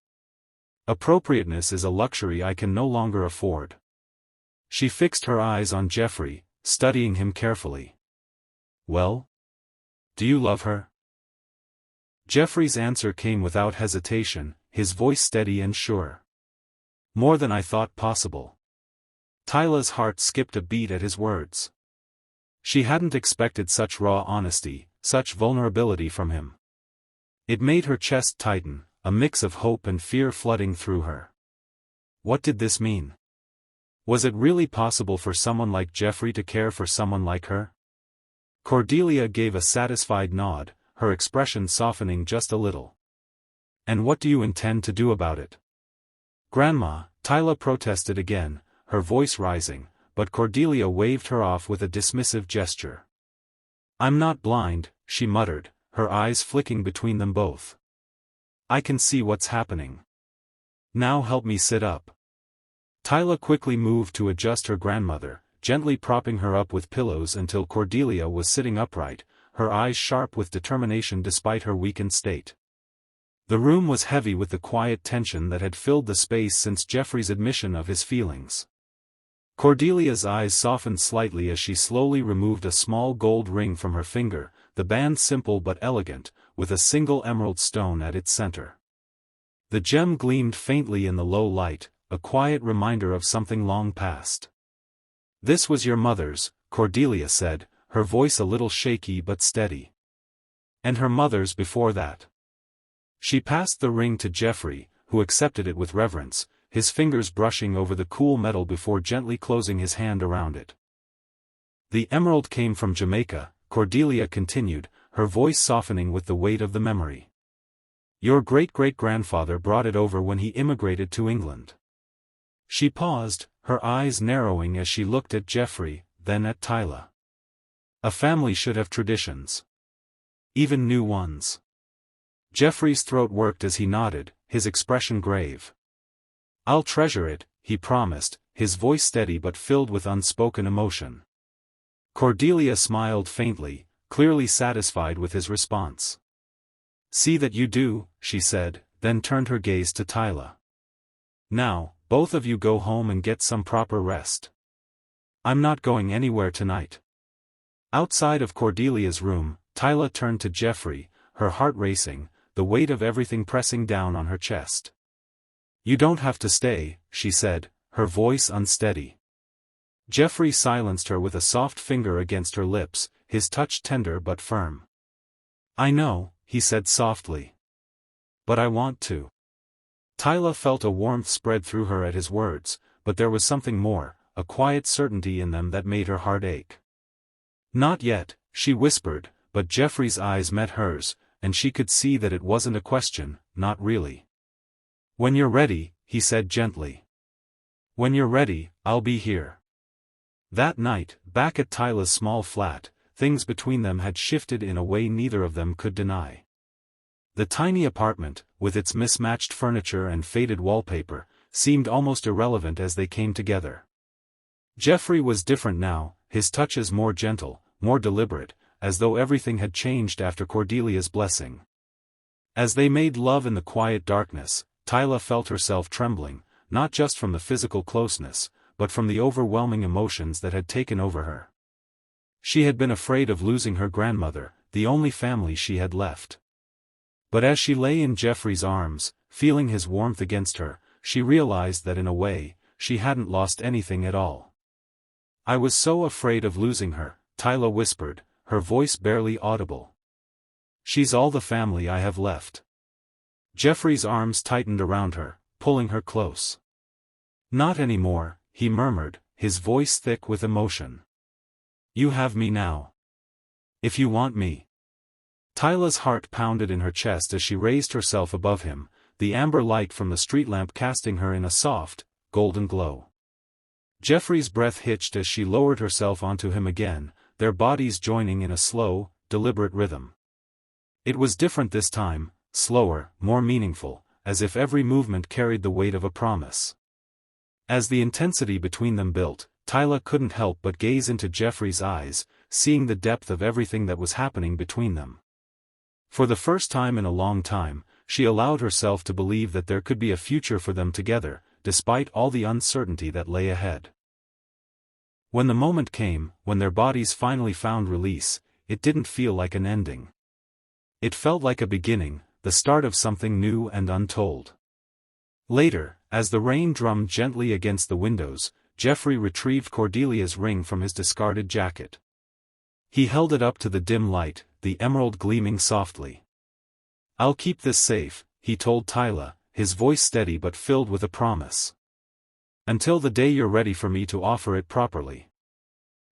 "Appropriateness is a luxury I can no longer afford." She fixed her eyes on Jeffrey, studying him carefully. "Well? Do you love her?" Jeffrey's answer came without hesitation, his voice steady and sure. "More than I thought possible." Tyla's heart skipped a beat at his words. She hadn't expected such raw honesty, such vulnerability from him. It made her chest tighten, a mix of hope and fear flooding through her. What did this mean? Was it really possible for someone like Jeffrey to care for someone like her? Cordelia gave a satisfied nod, her expression softening just a little. "And what do you intend to do about it?" "Grandma," Tyla protested again, her voice rising, but Cordelia waved her off with a dismissive gesture. "I'm not blind," she muttered, her eyes flicking between them both. "I can see what's happening. Now help me sit up." Tyla quickly moved to adjust her grandmother, gently propping her up with pillows until Cordelia was sitting upright, her eyes sharp with determination despite her weakened state. The room was heavy with the quiet tension that had filled the space since Jeffrey's admission of his feelings. Cordelia's eyes softened slightly as she slowly removed a small gold ring from her finger, the band simple but elegant, with a single emerald stone at its center. The gem gleamed faintly in the low light, a quiet reminder of something long past. "This was your mother's," Cordelia said, her voice a little shaky but steady. "And her mother's before that." She passed the ring to Jeffrey, who accepted it with reverence, his fingers brushing over the cool metal before gently closing his hand around it. "The emerald came from Jamaica," Cordelia continued, her voice softening with the weight of the memory. "Your great-great-grandfather brought it over when he immigrated to England." She paused, her eyes narrowing as she looked at Jeffrey, then at Tyla. "A family should have traditions. Even new ones." Jeffrey's throat worked as he nodded, his expression grave. "I'll treasure it," he promised, his voice steady but filled with unspoken emotion. Cordelia smiled faintly, clearly satisfied with his response. "See that you do," she said, then turned her gaze to Tyla. "Now, both of you go home and get some proper rest. I'm not going anywhere tonight." Outside of Cordelia's room, Tyla turned to Jeffrey, her heart racing, the weight of everything pressing down on her chest. "You don't have to stay," she said, her voice unsteady. Jeffrey silenced her with a soft finger against her lips, his touch tender but firm. "I know," he said softly. "But I want to." Tyla felt a warmth spread through her at his words, but there was something more, a quiet certainty in them that made her heart ache. "Not yet," she whispered, but Jeffrey's eyes met hers, and she could see that it wasn't a question, not really. "When you're ready," he said gently. "When you're ready, I'll be here." That night, back at Tyla's small flat, things between them had shifted in a way neither of them could deny. The tiny apartment, with its mismatched furniture and faded wallpaper, seemed almost irrelevant as they came together. Jeffrey was different now, his touches more gentle, more deliberate, as though everything had changed after Cordelia's blessing. As they made love in the quiet darkness, Tyla felt herself trembling, not just from the physical closeness, but from the overwhelming emotions that had taken over her. She had been afraid of losing her grandmother, the only family she had left. But as she lay in Jeffrey's arms, feeling his warmth against her, she realized that in a way, she hadn't lost anything at all. "I was so afraid of losing her," Tyla whispered, her voice barely audible. "She's all the family I have left." Jeffrey's arms tightened around her, pulling her close. "Not anymore," he murmured, his voice thick with emotion. "You have me now. If you want me." Tyla's heart pounded in her chest as she raised herself above him, the amber light from the street lamp casting her in a soft, golden glow. Jeffrey's breath hitched as she lowered herself onto him again, their bodies joining in a slow, deliberate rhythm. It was different this time, slower, more meaningful, as if every movement carried the weight of a promise. As the intensity between them built, Tyla couldn't help but gaze into Jeffrey's eyes, seeing the depth of everything that was happening between them. For the first time in a long time, she allowed herself to believe that there could be a future for them together, despite all the uncertainty that lay ahead. When the moment came, when their bodies finally found release, it didn't feel like an ending. It felt like a beginning, the start of something new and untold. Later, as the rain drummed gently against the windows, Jeffrey retrieved Cordelia's ring from his discarded jacket. He held it up to the dim light, the emerald gleaming softly. "I'll keep this safe," he told Tyla, his voice steady but filled with a promise. Until the day you're ready for me to offer it properly.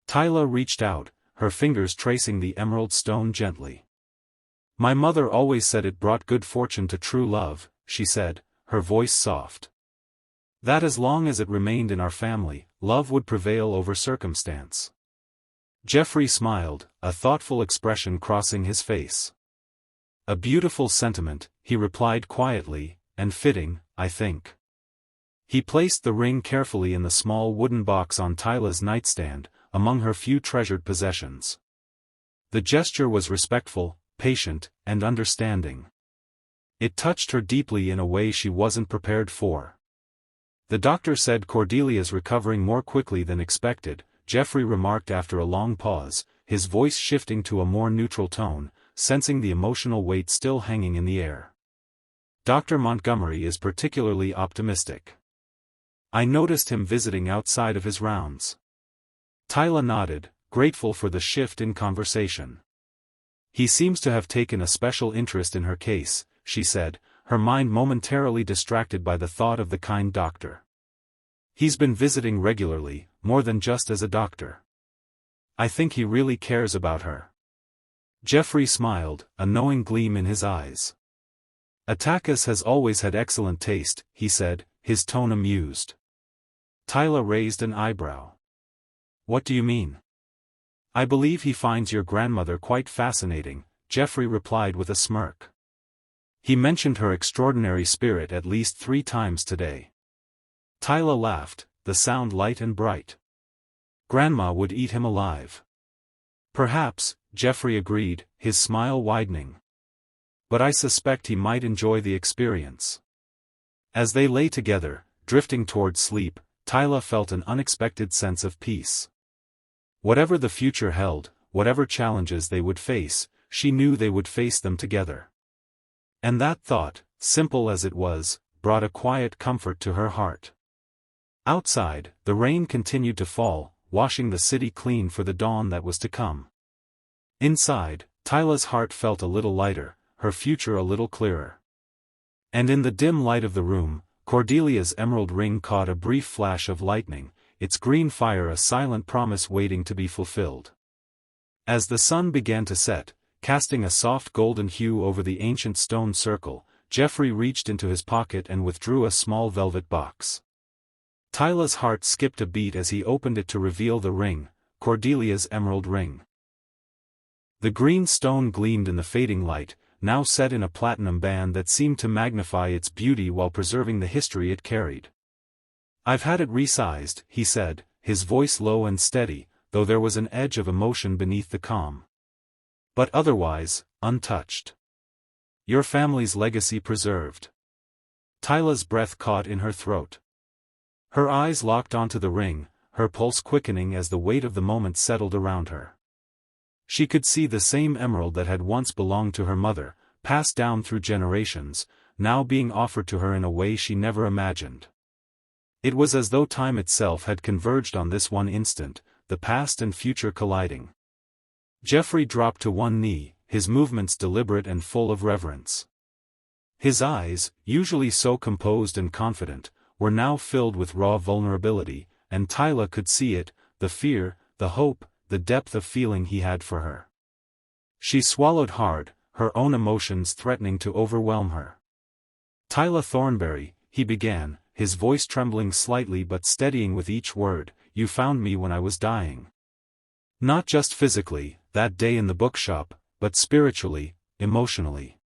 Tyla reached out, her fingers tracing the emerald stone gently. My mother always said it brought good fortune to true love, she said, her voice soft. That as long as it remained in our family, love would prevail over circumstance. Jeffrey smiled, a thoughtful expression crossing his face. A beautiful sentiment, he replied quietly, and fitting, I think. He placed the ring carefully in the small wooden box on Tyla's nightstand, among her few treasured possessions. The gesture was respectful, patient, and understanding. It touched her deeply in a way she wasn't prepared for. The doctor said Cordelia's recovering more quickly than expected, Jeffrey remarked after a long pause, his voice shifting to a more neutral tone, sensing the emotional weight still hanging in the air. Dr. Montgomery is particularly optimistic. I noticed him visiting outside of his rounds. Tyla nodded, grateful for the shift in conversation. He seems to have taken a special interest in her case, she said, her mind momentarily distracted by the thought of the kind doctor. He's been visiting regularly, more than just as a doctor. I think he really cares about her. Jeffrey smiled, a knowing gleam in his eyes. Atticus has always had excellent taste, he said, his tone amused. Tyla raised an eyebrow. What do you mean? I believe he finds your grandmother quite fascinating, Jeffrey replied with a smirk. He mentioned her extraordinary spirit at least 3 times today. Tyla laughed, the sound light and bright. Grandma would eat him alive. Perhaps, Jeffrey agreed, his smile widening. But I suspect he might enjoy the experience. As they lay together, drifting toward sleep, Tyla felt an unexpected sense of peace. Whatever the future held, whatever challenges they would face, she knew they would face them together. And that thought, simple as it was, brought a quiet comfort to her heart. Outside, the rain continued to fall, washing the city clean for the dawn that was to come. Inside, Tyla's heart felt a little lighter, her future a little clearer. And in the dim light of the room, Cordelia's emerald ring caught a brief flash of lightning, its green fire a silent promise waiting to be fulfilled. As the sun began to set, casting a soft golden hue over the ancient stone circle, Jeffrey reached into his pocket and withdrew a small velvet box. Tyla's heart skipped a beat as he opened it to reveal the ring, Cordelia's emerald ring. The green stone gleamed in the fading light, now set in a platinum band that seemed to magnify its beauty while preserving the history it carried. I've had it resized, he said, his voice low and steady, though there was an edge of emotion beneath the calm. But otherwise, untouched. Your family's legacy preserved. Tyla's breath caught in her throat. Her eyes locked onto the ring, her pulse quickening as the weight of the moment settled around her. She could see the same emerald that had once belonged to her mother, passed down through generations, now being offered to her in a way she never imagined. It was as though time itself had converged on this one instant, the past and future colliding. Jeffrey dropped to one knee, his movements deliberate and full of reverence. His eyes, usually so composed and confident, were now filled with raw vulnerability, and Tyla could see it, the fear, the hope, the depth of feeling he had for her. She swallowed hard, her own emotions threatening to overwhelm her. Tyla Thornberry, he began, his voice trembling slightly but steadying with each word, you found me when I was dying. Not just physically, that day in the bookshop, but spiritually, emotionally.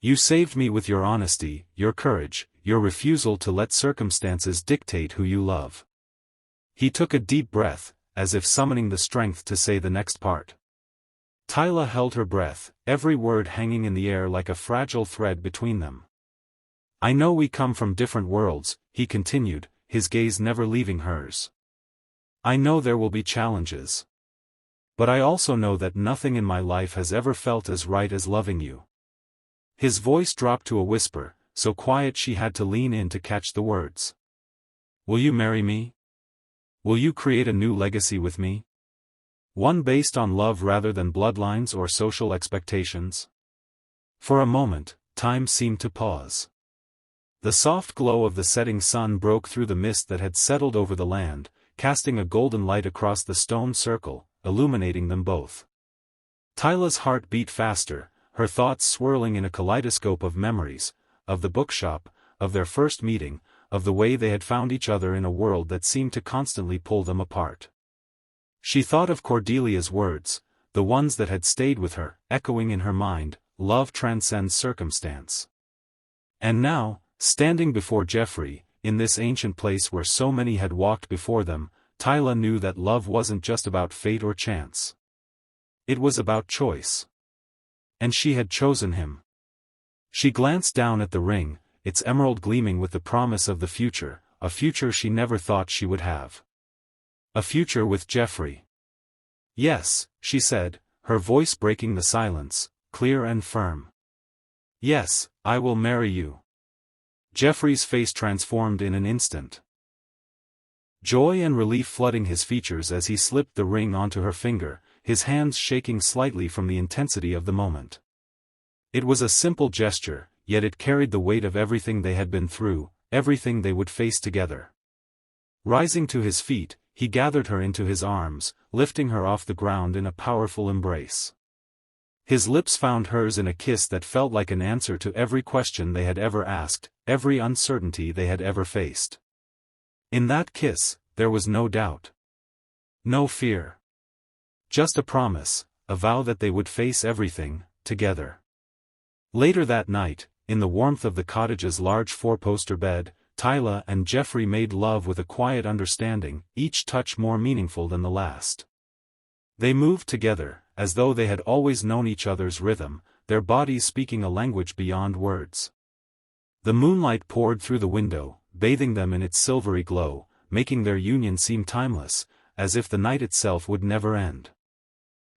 You saved me with your honesty, your courage, your refusal to let circumstances dictate who you love. He took a deep breath, as if summoning the strength to say the next part. Tyla held her breath, every word hanging in the air like a fragile thread between them. I know we come from different worlds, he continued, his gaze never leaving hers. I know there will be challenges. But I also know that nothing in my life has ever felt as right as loving you. His voice dropped to a whisper, so quiet she had to lean in to catch the words. Will you marry me? Will you create a new legacy with me? One based on love rather than bloodlines or social expectations? For a moment, time seemed to pause. The soft glow of the setting sun broke through the mist that had settled over the land, casting a golden light across the stone circle, illuminating them both. Tyla's heart beat faster, her thoughts swirling in a kaleidoscope of memories, of the bookshop, of their first meeting, of the way they had found each other in a world that seemed to constantly pull them apart. She thought of Cordelia's words, the ones that had stayed with her, echoing in her mind, "Love transcends circumstance." And now, standing before Geoffrey, in this ancient place where so many had walked before them, Tyla knew that love wasn't just about fate or chance. It was about choice. And she had chosen him. She glanced down at the ring, its emerald gleaming with the promise of the future, a future she never thought she would have. A future with Geoffrey. "Yes," she said, her voice breaking the silence, clear and firm. "Yes, I will marry you." Geoffrey's face transformed in an instant. Joy and relief flooding his features as he slipped the ring onto her finger, his hands shaking slightly from the intensity of the moment. It was a simple gesture, yet it carried the weight of everything they had been through, everything they would face together. Rising to his feet, he gathered her into his arms, lifting her off the ground in a powerful embrace. His lips found hers in a kiss that felt like an answer to every question they had ever asked, every uncertainty they had ever faced. In that kiss, there was no doubt. No fear. Just a promise, a vow that they would face everything, together. Later that night, in the warmth of the cottage's large four-poster bed, Tyla and Geoffrey made love with a quiet understanding, each touch more meaningful than the last. They moved together, as though they had always known each other's rhythm, their bodies speaking a language beyond words. The moonlight poured through the window, bathing them in its silvery glow, making their union seem timeless, as if the night itself would never end.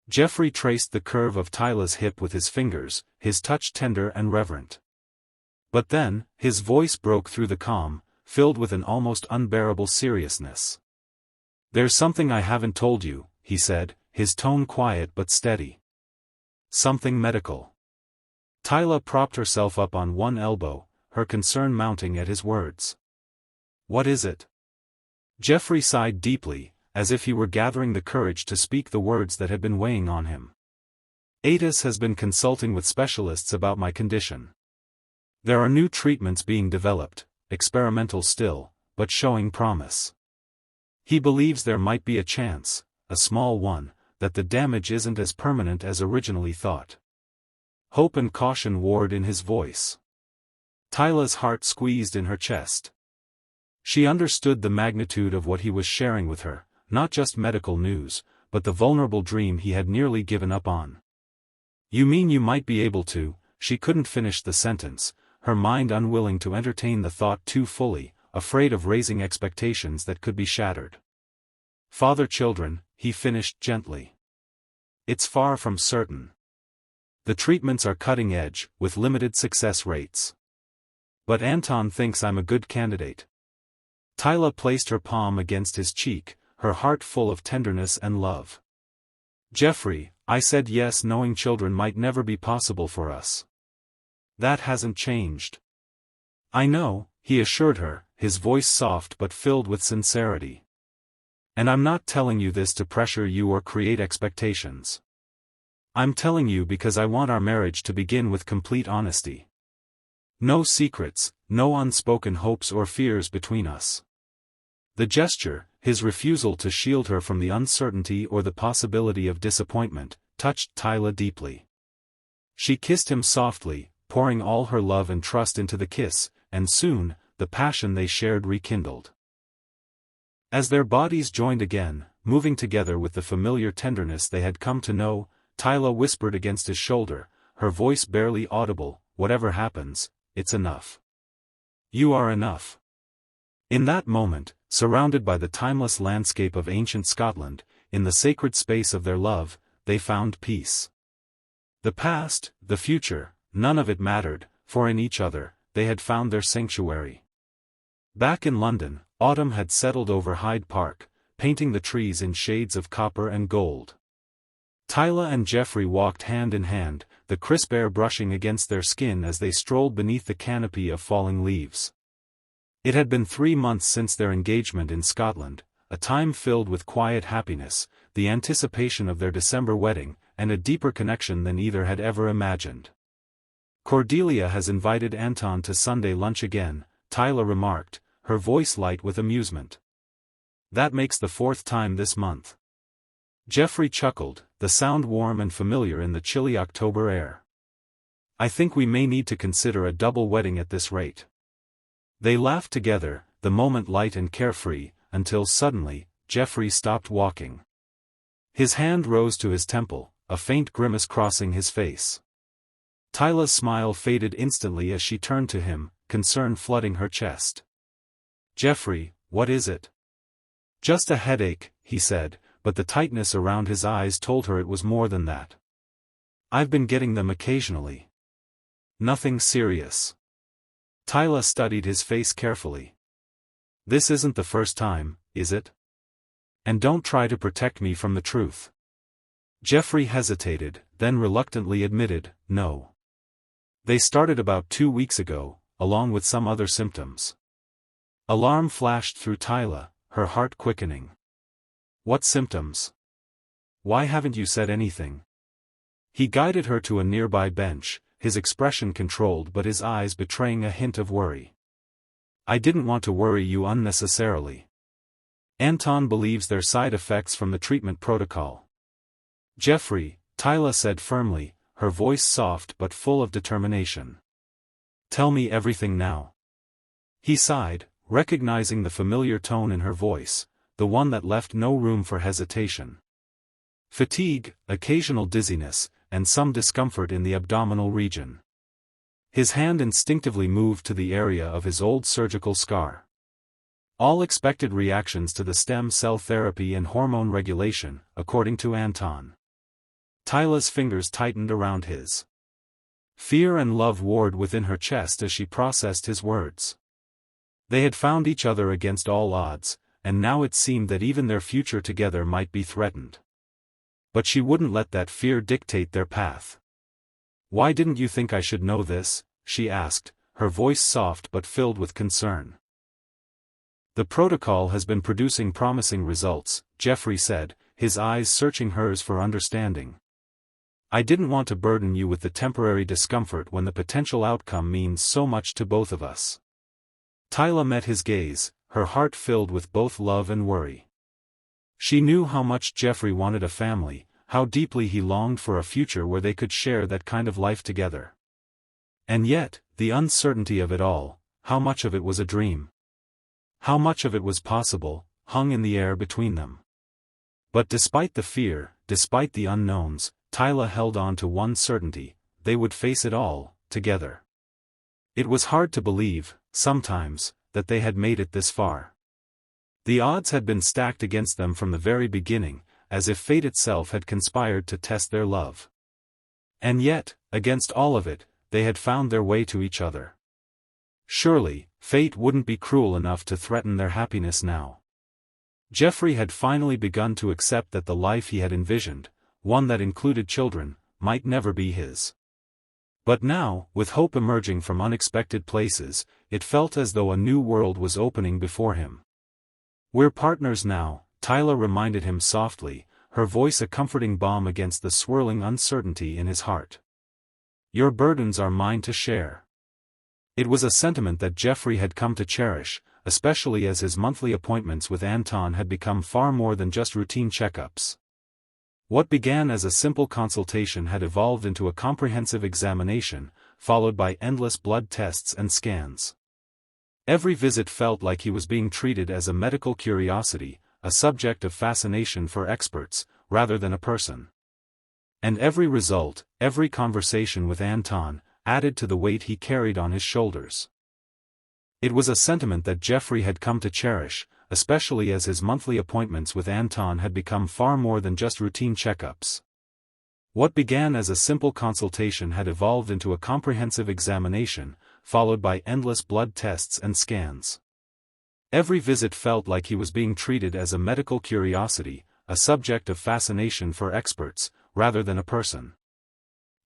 Geoffrey traced the curve of Tyla's hip with his fingers, his touch tender and reverent. But then, his voice broke through the calm, filled with an almost unbearable seriousness. "There's something I haven't told you," he said, his tone quiet but steady. "Something medical." Tyla propped herself up on one elbow, her concern mounting at his words. "What is it?" Geoffrey sighed deeply, as if he were gathering the courage to speak the words that had been weighing on him. "Atis has been consulting with specialists about my condition. There are new treatments being developed, experimental still, but showing promise. He believes there might be a chance, a small one, that the damage isn't as permanent as originally thought." Hope and caution warred in his voice. Tyla's heart squeezed in her chest. She understood the magnitude of what he was sharing with her, not just medical news, but the vulnerable dream he had nearly given up on. "You mean you might be able to?" She couldn't finish the sentence, her mind unwilling to entertain the thought too fully, afraid of raising expectations that could be shattered. "Father-children," he finished gently. "It's far from certain. The treatments are cutting edge, with limited success rates. But Anton thinks I'm a good candidate." Tyla placed her palm against his cheek, her heart full of tenderness and love. "Geoffrey, I said yes knowing children might never be possible for us. That hasn't changed." "I know," he assured her, his voice soft but filled with sincerity. "And I'm not telling you this to pressure you or create expectations. I'm telling you because I want our marriage to begin with complete honesty. No secrets, no unspoken hopes or fears between us." The gesture, his refusal to shield her from the uncertainty or the possibility of disappointment, touched Tyla deeply. She kissed him softly, pouring all her love and trust into the kiss, and soon, the passion they shared rekindled. As their bodies joined again, moving together with the familiar tenderness they had come to know, Tyla whispered against his shoulder, her voice barely audible, "Whatever happens, it's enough. You are enough." In that moment, surrounded by the timeless landscape of ancient Scotland, in the sacred space of their love, they found peace. The past, the future, none of it mattered, for in each other, they had found their sanctuary. Back in London, autumn had settled over Hyde Park, painting the trees in shades of copper and gold. Tyla and Jeffrey walked hand in hand, the crisp air brushing against their skin as they strolled beneath the canopy of falling leaves. It had been 3 months since their engagement in Scotland, a time filled with quiet happiness, the anticipation of their December wedding, and a deeper connection than either had ever imagined. "Cordelia has invited Anton to Sunday lunch again," Tyla remarked, her voice light with amusement. "That makes the 4th time this month." Jeffrey chuckled, the sound warm and familiar in the chilly October air. "I think we may need to consider a double wedding at this rate." They laughed together, the moment light and carefree, until suddenly, Jeffrey stopped walking. His hand rose to his temple, a faint grimace crossing his face. Tyla's smile faded instantly as she turned to him, concern flooding her chest. "Jeffrey, what is it?" "Just a headache," he said, but the tightness around his eyes told her it was more than that. "I've been getting them occasionally." "Nothing serious." Tyla studied his face carefully. "This isn't the first time, is it? And don't try to protect me from the truth." Jeffrey hesitated, then reluctantly admitted, "No. They started about 2 weeks ago, along with some other symptoms." Alarm flashed through Tyla, her heart quickening. "What symptoms? Why haven't you said anything?" He guided her to a nearby bench, his expression controlled but his eyes betraying a hint of worry. "I didn't want to worry you unnecessarily. Anton believes there are side effects from the treatment protocol." "Jeffrey," Tyla said firmly, her voice soft but full of determination. "Tell me everything now." He sighed, recognizing the familiar tone in her voice, the one that left no room for hesitation. Fatigue, occasional dizziness, and some discomfort in the abdominal region. His hand instinctively moved to the area of his old surgical scar. All expected reactions to the stem cell therapy and hormone regulation, according to Anton. Tyla's fingers tightened around his. Fear and love warred within her chest as she processed his words. They had found each other against all odds, and now it seemed that even their future together might be threatened. But she wouldn't let that fear dictate their path. "Why didn't you think I should know this?" she asked, her voice soft but filled with concern. "The protocol has been producing promising results," Jeffrey said, his eyes searching hers for understanding. "I didn't want to burden you with the temporary discomfort when the potential outcome means so much to both of us." Tyla met his gaze, her heart filled with both love and worry. She knew how much Jeffrey wanted a family, how deeply he longed for a future where they could share that kind of life together. And yet, the uncertainty of it all, how much of it was a dream? How much of it was possible, hung in the air between them. But despite the fear, despite the unknowns, Tyla held on to one certainty: they would face it all, together. It was hard to believe, sometimes, that they had made it this far. The odds had been stacked against them from the very beginning, as if fate itself had conspired to test their love. And yet, against all of it, they had found their way to each other. Surely, fate wouldn't be cruel enough to threaten their happiness now. Jeffrey had finally begun to accept that the life he had envisioned, one that included children, might never be his. But now, with hope emerging from unexpected places, it felt as though a new world was opening before him. "We're partners now," Tyla reminded him softly, her voice a comforting balm against the swirling uncertainty in his heart. "Your burdens are mine to share." It was a sentiment that Jeffrey had come to cherish, especially as his monthly appointments with Anton had become far more than just routine checkups. What began as a simple consultation had evolved into a comprehensive examination, followed by endless blood tests and scans. Every visit felt like he was being treated as a medical curiosity, a subject of fascination for experts, rather than a person. And every result, every conversation with Anton, added to the weight he carried on his shoulders. It was a sentiment that Jeffrey had come to cherish, especially as his monthly appointments with Anton had become far more than just routine checkups. What began as a simple consultation had evolved into a comprehensive examination, followed by endless blood tests and scans. Every visit felt like he was being treated as a medical curiosity, a subject of fascination for experts, rather than a person.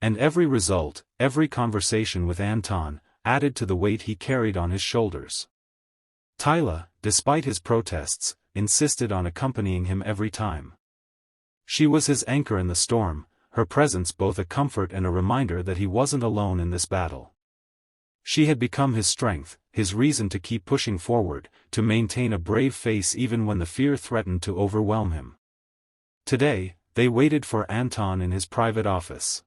And every result, every conversation with Anton, added to the weight he carried on his shoulders. Tyla, despite his protests, insisted on accompanying him every time. She was his anchor in the storm, her presence both a comfort and a reminder that he wasn't alone in this battle. She had become his strength, his reason to keep pushing forward, to maintain a brave face even when the fear threatened to overwhelm him. Today, they waited for Anton in his private office.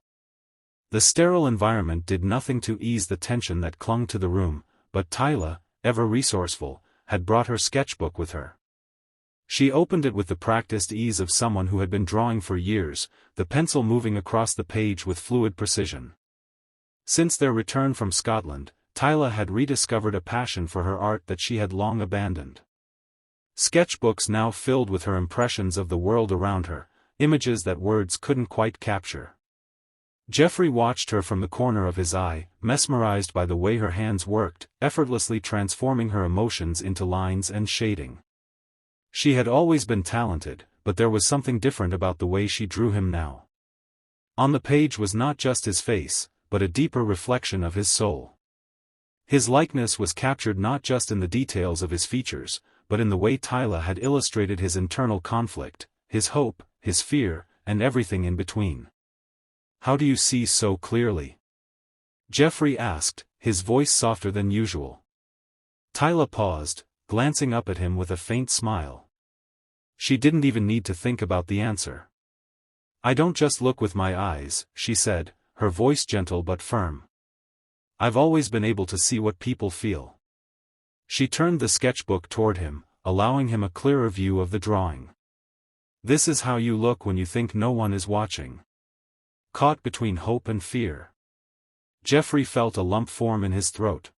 The sterile environment did nothing to ease the tension that clung to the room, but Tyla, ever resourceful, had brought her sketchbook with her. She opened it with the practiced ease of someone who had been drawing for years, the pencil moving across the page with fluid precision. Since their return from Scotland, Tyla had rediscovered a passion for her art that she had long abandoned. Sketchbooks now filled with her impressions of the world around her, images that words couldn't quite capture. Geoffrey watched her from the corner of his eye, mesmerized by the way her hands worked, effortlessly transforming her emotions into lines and shading. She had always been talented, but there was something different about the way she drew him now. On the page was not just his face, but a deeper reflection of his soul. His likeness was captured not just in the details of his features, but in the way Tyla had illustrated his internal conflict, his hope, his fear, and everything in between. "How do you see so clearly?" Geoffrey asked, his voice softer than usual. Tyla paused, glancing up at him with a faint smile. She didn't even need to think about the answer. "I don't just look with my eyes," she said, her voice gentle but firm. "I've always been able to see what people feel." She turned the sketchbook toward him, allowing him a clearer view of the drawing. "This is how you look when you think no one is watching. Caught between hope and fear." Geoffrey felt a lump form in his throat.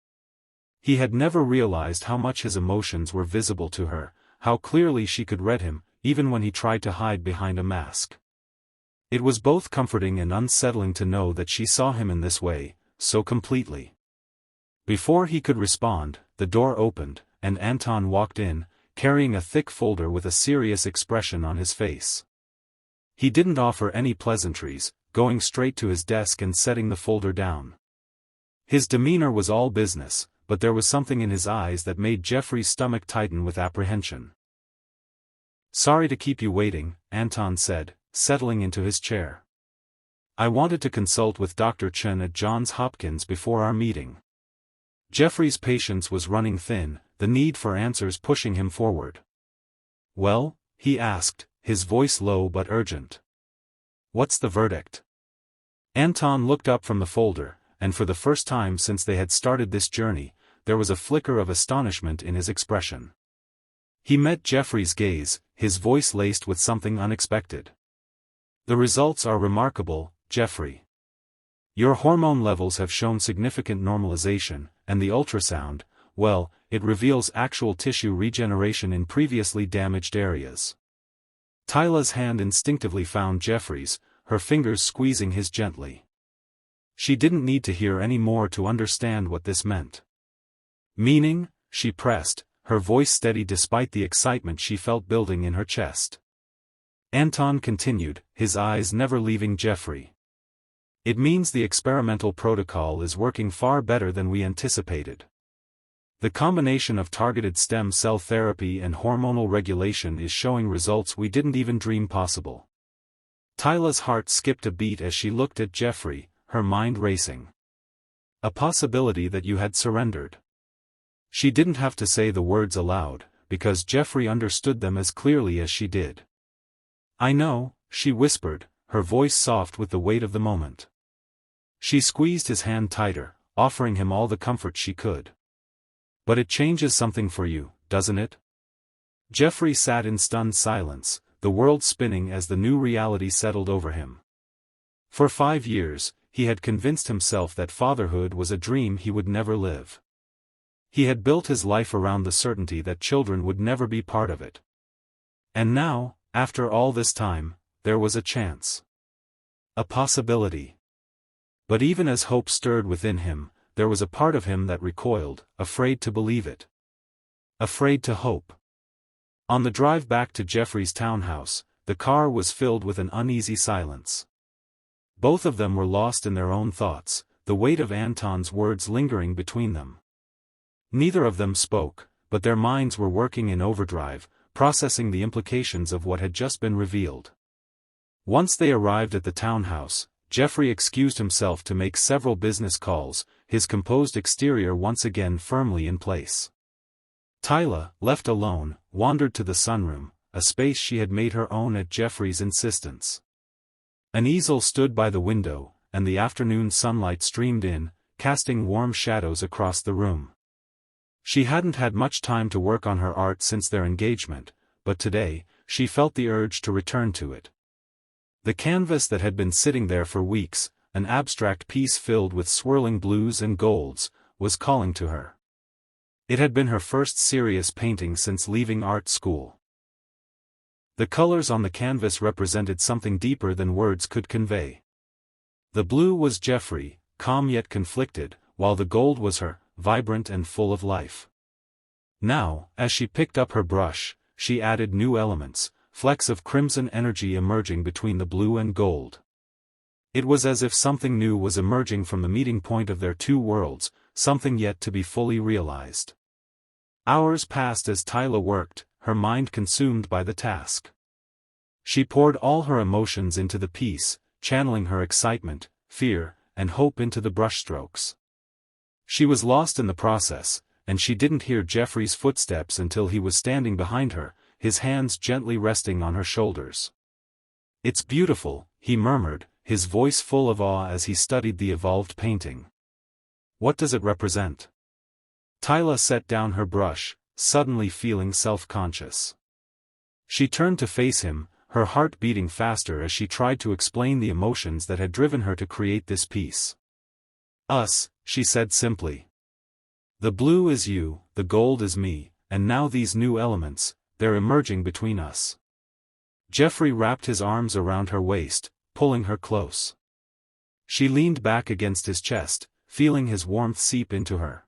He had never realized how much his emotions were visible to her, how clearly she could read him, even when he tried to hide behind a mask. It was both comforting and unsettling to know that she saw him in this way, so completely. Before he could respond, the door opened, and Anton walked in, carrying a thick folder with a serious expression on his face. He didn't offer any pleasantries, going straight to his desk and setting the folder down. His demeanor was all business, but there was something in his eyes that made Geoffrey's stomach tighten with apprehension. "Sorry to keep you waiting," Anton said, settling into his chair. "I wanted to consult with Dr. Chen at Johns Hopkins before our meeting." Geoffrey's patience was running thin, the need for answers pushing him forward. "Well?" he asked, his voice low but urgent. "What's the verdict?" Anton looked up from the folder, and for the first time since they had started this journey, there was a flicker of astonishment in his expression. He met Geoffrey's gaze, his voice laced with something unexpected. "The results are remarkable, Geoffrey. Your hormone levels have shown significant normalization, and the ultrasound, well, it reveals actual tissue regeneration in previously damaged areas." Tyla's hand instinctively found Geoffrey's, her fingers squeezing his gently. She didn't need to hear any more to understand what this meant. "Meaning?" she pressed, her voice steady despite the excitement she felt building in her chest. Anton continued, his eyes never leaving Geoffrey. "It means the experimental protocol is working far better than we anticipated. The combination of targeted stem cell therapy and hormonal regulation is showing results we didn't even dream possible." Tyla's heart skipped a beat as she looked at Geoffrey, her mind racing. "A possibility that you had surrendered." She didn't have to say the words aloud, because Geoffrey understood them as clearly as she did. "I know," she whispered, her voice soft with the weight of the moment. She squeezed his hand tighter, offering him all the comfort she could. "But it changes something for you, doesn't it?" Geoffrey sat in stunned silence, the world spinning as the new reality settled over him. For 5 years, he had convinced himself that fatherhood was a dream he would never live. He had built his life around the certainty that children would never be part of it. And now, after all this time, there was a chance. A possibility. But even as hope stirred within him, there was a part of him that recoiled, afraid to believe it. Afraid to hope. On the drive back to Geoffrey's townhouse, the car was filled with an uneasy silence. Both of them were lost in their own thoughts, the weight of Anton's words lingering between them. Neither of them spoke, but their minds were working in overdrive, processing the implications of what had just been revealed. Once they arrived at the townhouse, Jeffrey excused himself to make several business calls, his composed exterior once again firmly in place. Tyla, left alone, wandered to the sunroom, a space she had made her own at Jeffrey's insistence. An easel stood by the window, and the afternoon sunlight streamed in, casting warm shadows across the room. She hadn't had much time to work on her art since their engagement, but today, she felt the urge to return to it. The canvas that had been sitting there for weeks, an abstract piece filled with swirling blues and golds, was calling to her. It had been her first serious painting since leaving art school. The colors on the canvas represented something deeper than words could convey. The blue was Jeffrey, calm yet conflicted, while the gold was her, vibrant and full of life. Now, as she picked up her brush, she added new elements, flecks of crimson energy emerging between the blue and gold. It was as if something new was emerging from the meeting point of their two worlds, something yet to be fully realized. Hours passed as Tyla worked, her mind consumed by the task. She poured all her emotions into the piece, channeling her excitement, fear, and hope into the brushstrokes. She was lost in the process, and she didn't hear Jeffrey's footsteps until he was standing behind her, his hands gently resting on her shoulders. "It's beautiful," he murmured, his voice full of awe as he studied the evolved painting. "What does it represent?" Tyla set down her brush, suddenly feeling self-conscious. She turned to face him, her heart beating faster as she tried to explain the emotions that had driven her to create this piece. "Us," she said simply. "The blue is you, the gold is me, and now these new elements, they're emerging between us." Jeffrey wrapped his arms around her waist, pulling her close. She leaned back against his chest, feeling his warmth seep into her.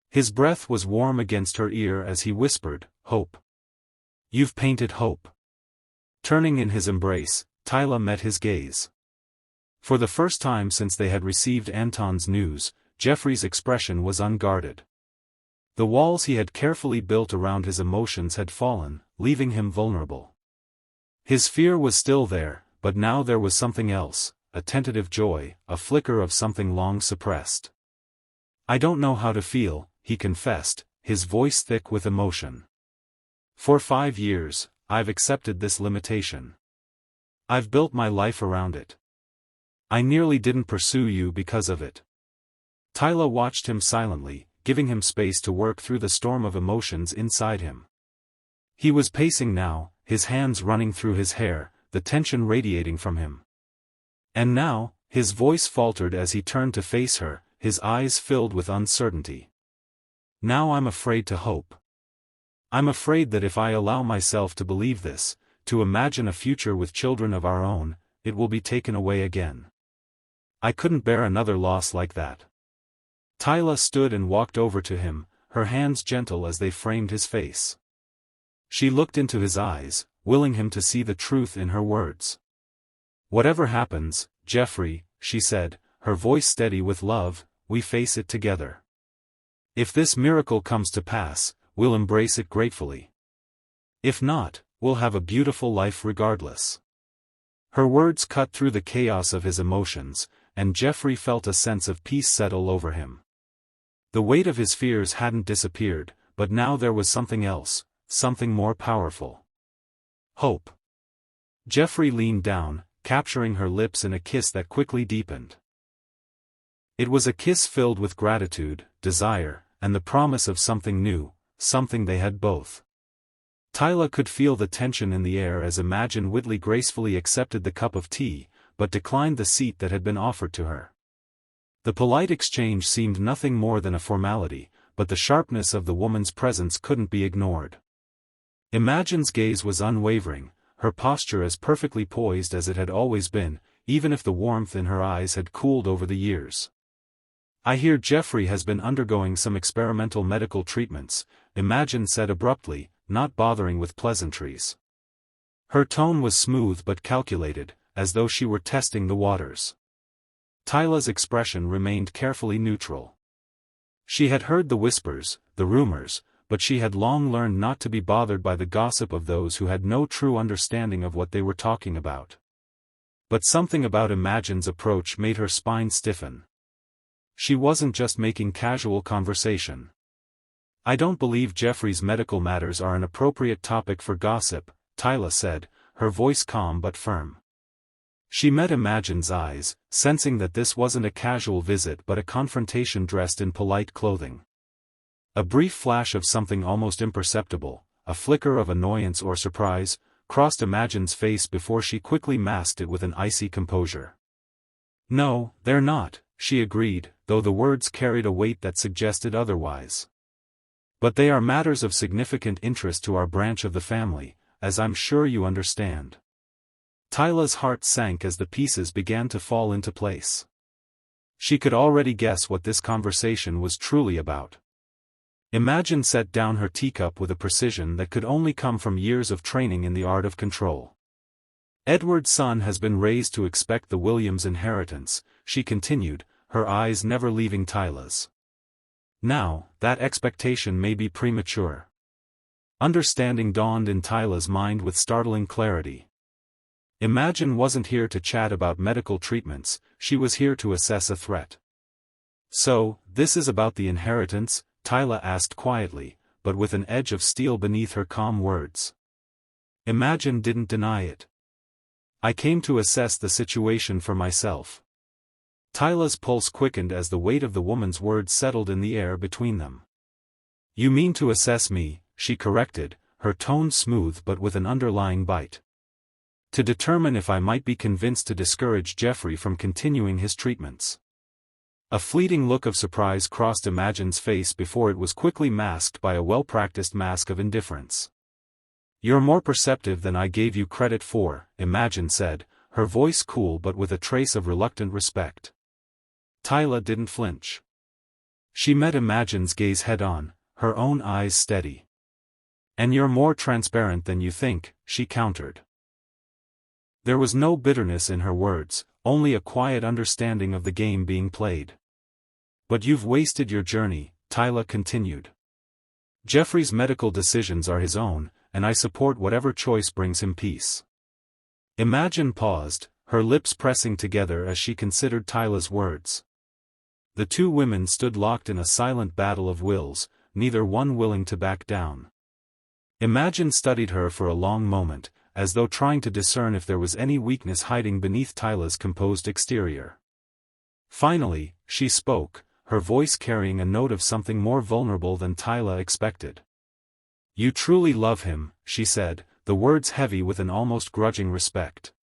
His breath was warm against her ear as he whispered, "Hope. You've painted hope." Turning in his embrace, Tyla met his gaze. For the first time since they had received Anton's news, Jeffrey's expression was unguarded. The walls he had carefully built around his emotions had fallen, leaving him vulnerable. His fear was still there, but now there was something else, a tentative joy, a flicker of something long suppressed. "I don't know how to feel," he confessed, his voice thick with emotion. "For 5 years, I've accepted this limitation. I've built my life around it. I nearly didn't pursue you because of it." Tyla watched him silently, giving him space to work through the storm of emotions inside him. He was pacing now, his hands running through his hair, the tension radiating from him. And now, his voice faltered as he turned to face her, his eyes filled with uncertainty. "Now I'm afraid to hope. I'm afraid that if I allow myself to believe this, to imagine a future with children of our own, it will be taken away again. I couldn't bear another loss like that." Tyla stood and walked over to him, her hands gentle as they framed his face. She looked into his eyes, willing him to see the truth in her words. "Whatever happens, Jeffrey," she said, her voice steady with love, "we face it together. If this miracle comes to pass, we'll embrace it gratefully. If not, we'll have a beautiful life regardless." Her words cut through the chaos of his emotions, and Jeffrey felt a sense of peace settle over him. The weight of his fears hadn't disappeared, but now there was something else, something more powerful. Hope. Jeffrey leaned down, capturing her lips in a kiss that quickly deepened. It was a kiss filled with gratitude, desire, and the promise of something new, something they had both. Tyla could feel the tension in the air as Imogen Whitley gracefully accepted the cup of tea, but declined the seat that had been offered to her. The polite exchange seemed nothing more than a formality, but the sharpness of the woman's presence couldn't be ignored. Imogen's gaze was unwavering, her posture as perfectly poised as it had always been, even if the warmth in her eyes had cooled over the years. "I hear Jeffrey has been undergoing some experimental medical treatments," Imogen said abruptly, not bothering with pleasantries. Her tone was smooth but calculated, as though she were testing the waters. Tyla's expression remained carefully neutral. She had heard the whispers, the rumors, but she had long learned not to be bothered by the gossip of those who had no true understanding of what they were talking about. But something about Imogen's approach made her spine stiffen. She wasn't just making casual conversation. "I don't believe Jeffrey's medical matters are an appropriate topic for gossip," Tyla said, her voice calm but firm. She met Imogen's eyes, sensing that this wasn't a casual visit but a confrontation dressed in polite clothing. A brief flash of something almost imperceptible, a flicker of annoyance or surprise, crossed Imogen's face before she quickly masked it with an icy composure. "No, they're not," she agreed, though the words carried a weight that suggested otherwise. "But they are matters of significant interest to our branch of the family, as I'm sure you understand." Tyla's heart sank as the pieces began to fall into place. She could already guess what this conversation was truly about. Imogen set down her teacup with a precision that could only come from years of training in the art of control. "Edward's son has been raised to expect the Williams inheritance," she continued, her eyes never leaving Tyla's. "Now, that expectation may be premature." Understanding dawned in Tyla's mind with startling clarity. Imogen wasn't here to chat about medical treatments, she was here to assess a threat. "So, this is about the inheritance?" Tyla asked quietly, but with an edge of steel beneath her calm words. Imogen didn't deny it. "I came to assess the situation for myself." Tyla's pulse quickened as the weight of the woman's words settled in the air between them. "You mean to assess me," she corrected, her tone smooth but with an underlying bite. "To determine if I might be convinced to discourage Jeffrey from continuing his treatments." A fleeting look of surprise crossed Imogen's face before it was quickly masked by a well-practiced mask of indifference. "You're more perceptive than I gave you credit for," Imogen said, her voice cool but with a trace of reluctant respect. Tyla didn't flinch. She met Imogen's gaze head-on, her own eyes steady. "And you're more transparent than you think," she countered. There was no bitterness in her words, only a quiet understanding of the game being played. "But you've wasted your journey," Tyla continued. "Jeffrey's medical decisions are his own, and I support whatever choice brings him peace." Imogen paused, her lips pressing together as she considered Tyla's words. The two women stood locked in a silent battle of wills, neither one willing to back down. Imogen studied her for a long moment, as though trying to discern if there was any weakness hiding beneath Tyla's composed exterior. Finally, she spoke, her voice carrying a note of something more vulnerable than Tyla expected. "You truly love him," she said, the words heavy with an almost grudging respect.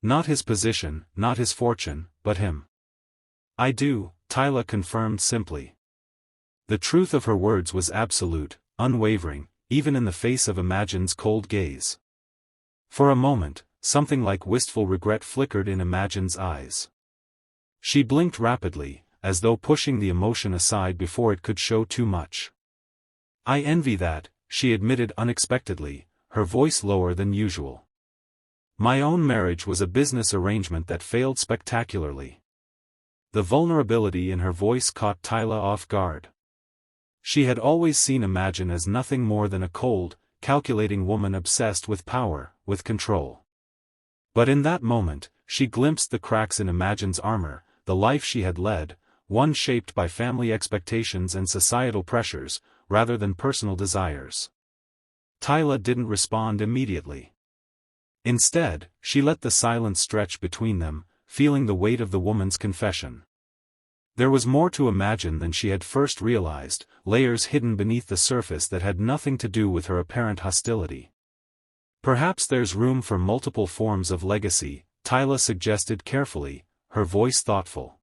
"Not his position, not his fortune, but him." "I do," Tyla confirmed simply. The truth of her words was absolute, unwavering, even in the face of Imogen's cold gaze. For a moment, something like wistful regret flickered in Imogen's eyes. She blinked rapidly, as though pushing the emotion aside before it could show too much. "I envy that," she admitted unexpectedly, her voice lower than usual. "My own marriage was a business arrangement that failed spectacularly." The vulnerability in her voice caught Tyla off guard. She had always seen Imogen as nothing more than a cold, calculating woman obsessed with power, with control. But in that moment, she glimpsed the cracks in Imogen's armor, the life she had led, one shaped by family expectations and societal pressures, rather than personal desires. Tyla didn't respond immediately. Instead, she let the silence stretch between them, feeling the weight of the woman's confession. There was more to Imogen than she had first realized, layers hidden beneath the surface that had nothing to do with her apparent hostility. "Perhaps there's room for multiple forms of legacy," Tyla suggested carefully, her voice thoughtful.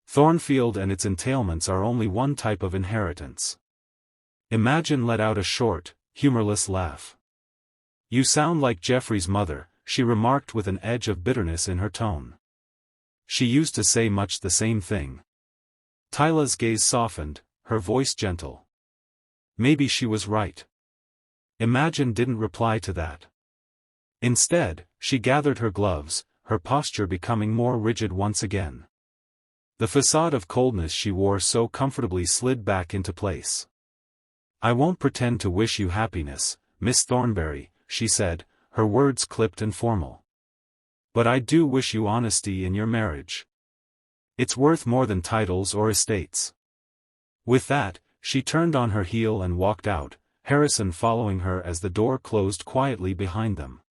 "Thornfield and its entailments are only one type of inheritance." Imogen let out a short, humorless laugh. "You sound like Jeffrey's mother," she remarked with an edge of bitterness in her tone. "She used to say much the same thing." Tyla's gaze softened, her voice gentle. "Maybe she was right." Imogen didn't reply to that. Instead, she gathered her gloves, her posture becoming more rigid once again. The facade of coldness she wore so comfortably slid back into place. "I won't pretend to wish you happiness, Miss Thornberry," she said, her words clipped and formal. "But I do wish you honesty in your marriage. It's worth more than titles or estates." With that, she turned on her heel and walked out, Harrison following her as the door closed quietly behind them.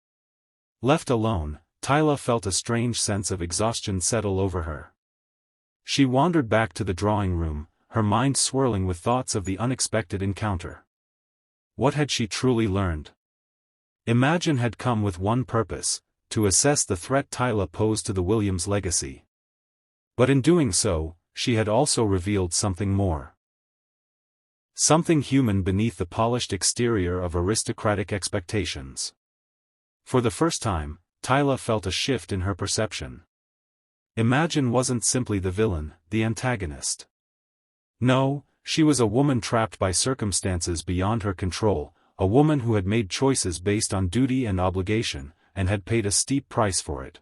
Left alone, Tyla felt a strange sense of exhaustion settle over her. She wandered back to the drawing room, her mind swirling with thoughts of the unexpected encounter. What had she truly learned? Imagine had come with one purpose, to assess the threat Tyla posed to the Williams legacy. But in doing so, she had also revealed something more. Something human beneath the polished exterior of aristocratic expectations. For the first time, Tyla felt a shift in her perception. Imagine wasn't simply the villain, the antagonist. No, she was a woman trapped by circumstances beyond her control, a woman who had made choices based on duty and obligation, and had paid a steep price for it.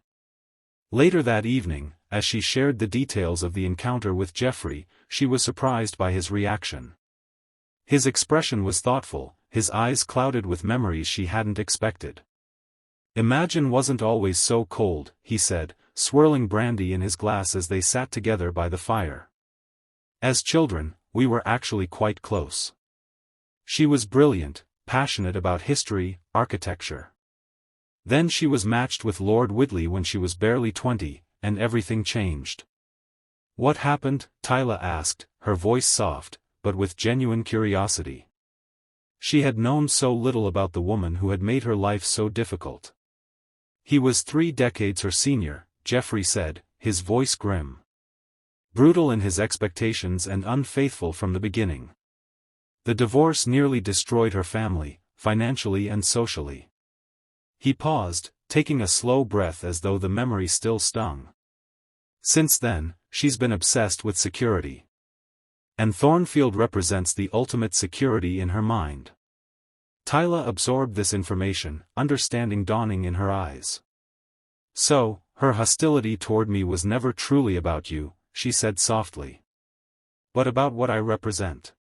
Later that evening, as she shared the details of the encounter with Jeffrey, she was surprised by his reaction. His expression was thoughtful, his eyes clouded with memories she hadn't expected. "Imagine wasn't always so cold," he said, swirling brandy in his glass as they sat together by the fire. "As children, we were actually quite close. She was brilliant, passionate about history, architecture. Then she was matched with Lord Whitley when she was barely 20, and everything changed." "What happened?" Tyla asked, her voice soft, but with genuine curiosity. She had known so little about the woman who had made her life so difficult. "He was 3 decades her senior," Jeffrey said, his voice grim. "Brutal in his expectations and unfaithful from the beginning. The divorce nearly destroyed her family, financially and socially." He paused, taking a slow breath as though the memory still stung. "Since then, she's been obsessed with security. And Thornfield represents the ultimate security in her mind." Tyla absorbed this information, understanding dawning in her eyes. "So, her hostility toward me was never truly about you," she said softly. "But about what I represent.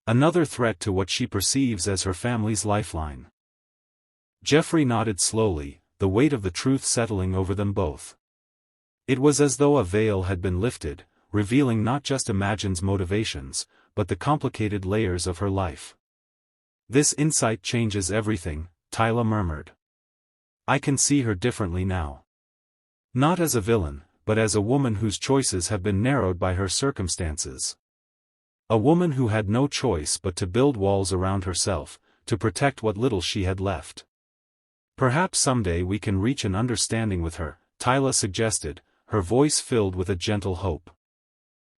Another threat to what she perceives as her family's lifeline." Jeffrey nodded slowly, the weight of the truth settling over them both. It was as though a veil had been lifted, revealing not just Imagine's motivations, but the complicated layers of her life. "This insight changes everything," Tyla murmured. "I can see her differently now. Not as a villain, but as a woman whose choices have been narrowed by her circumstances. A woman who had no choice but to build walls around herself, to protect what little she had left. Perhaps someday we can reach an understanding with her," Tyla suggested, her voice filled with a gentle hope.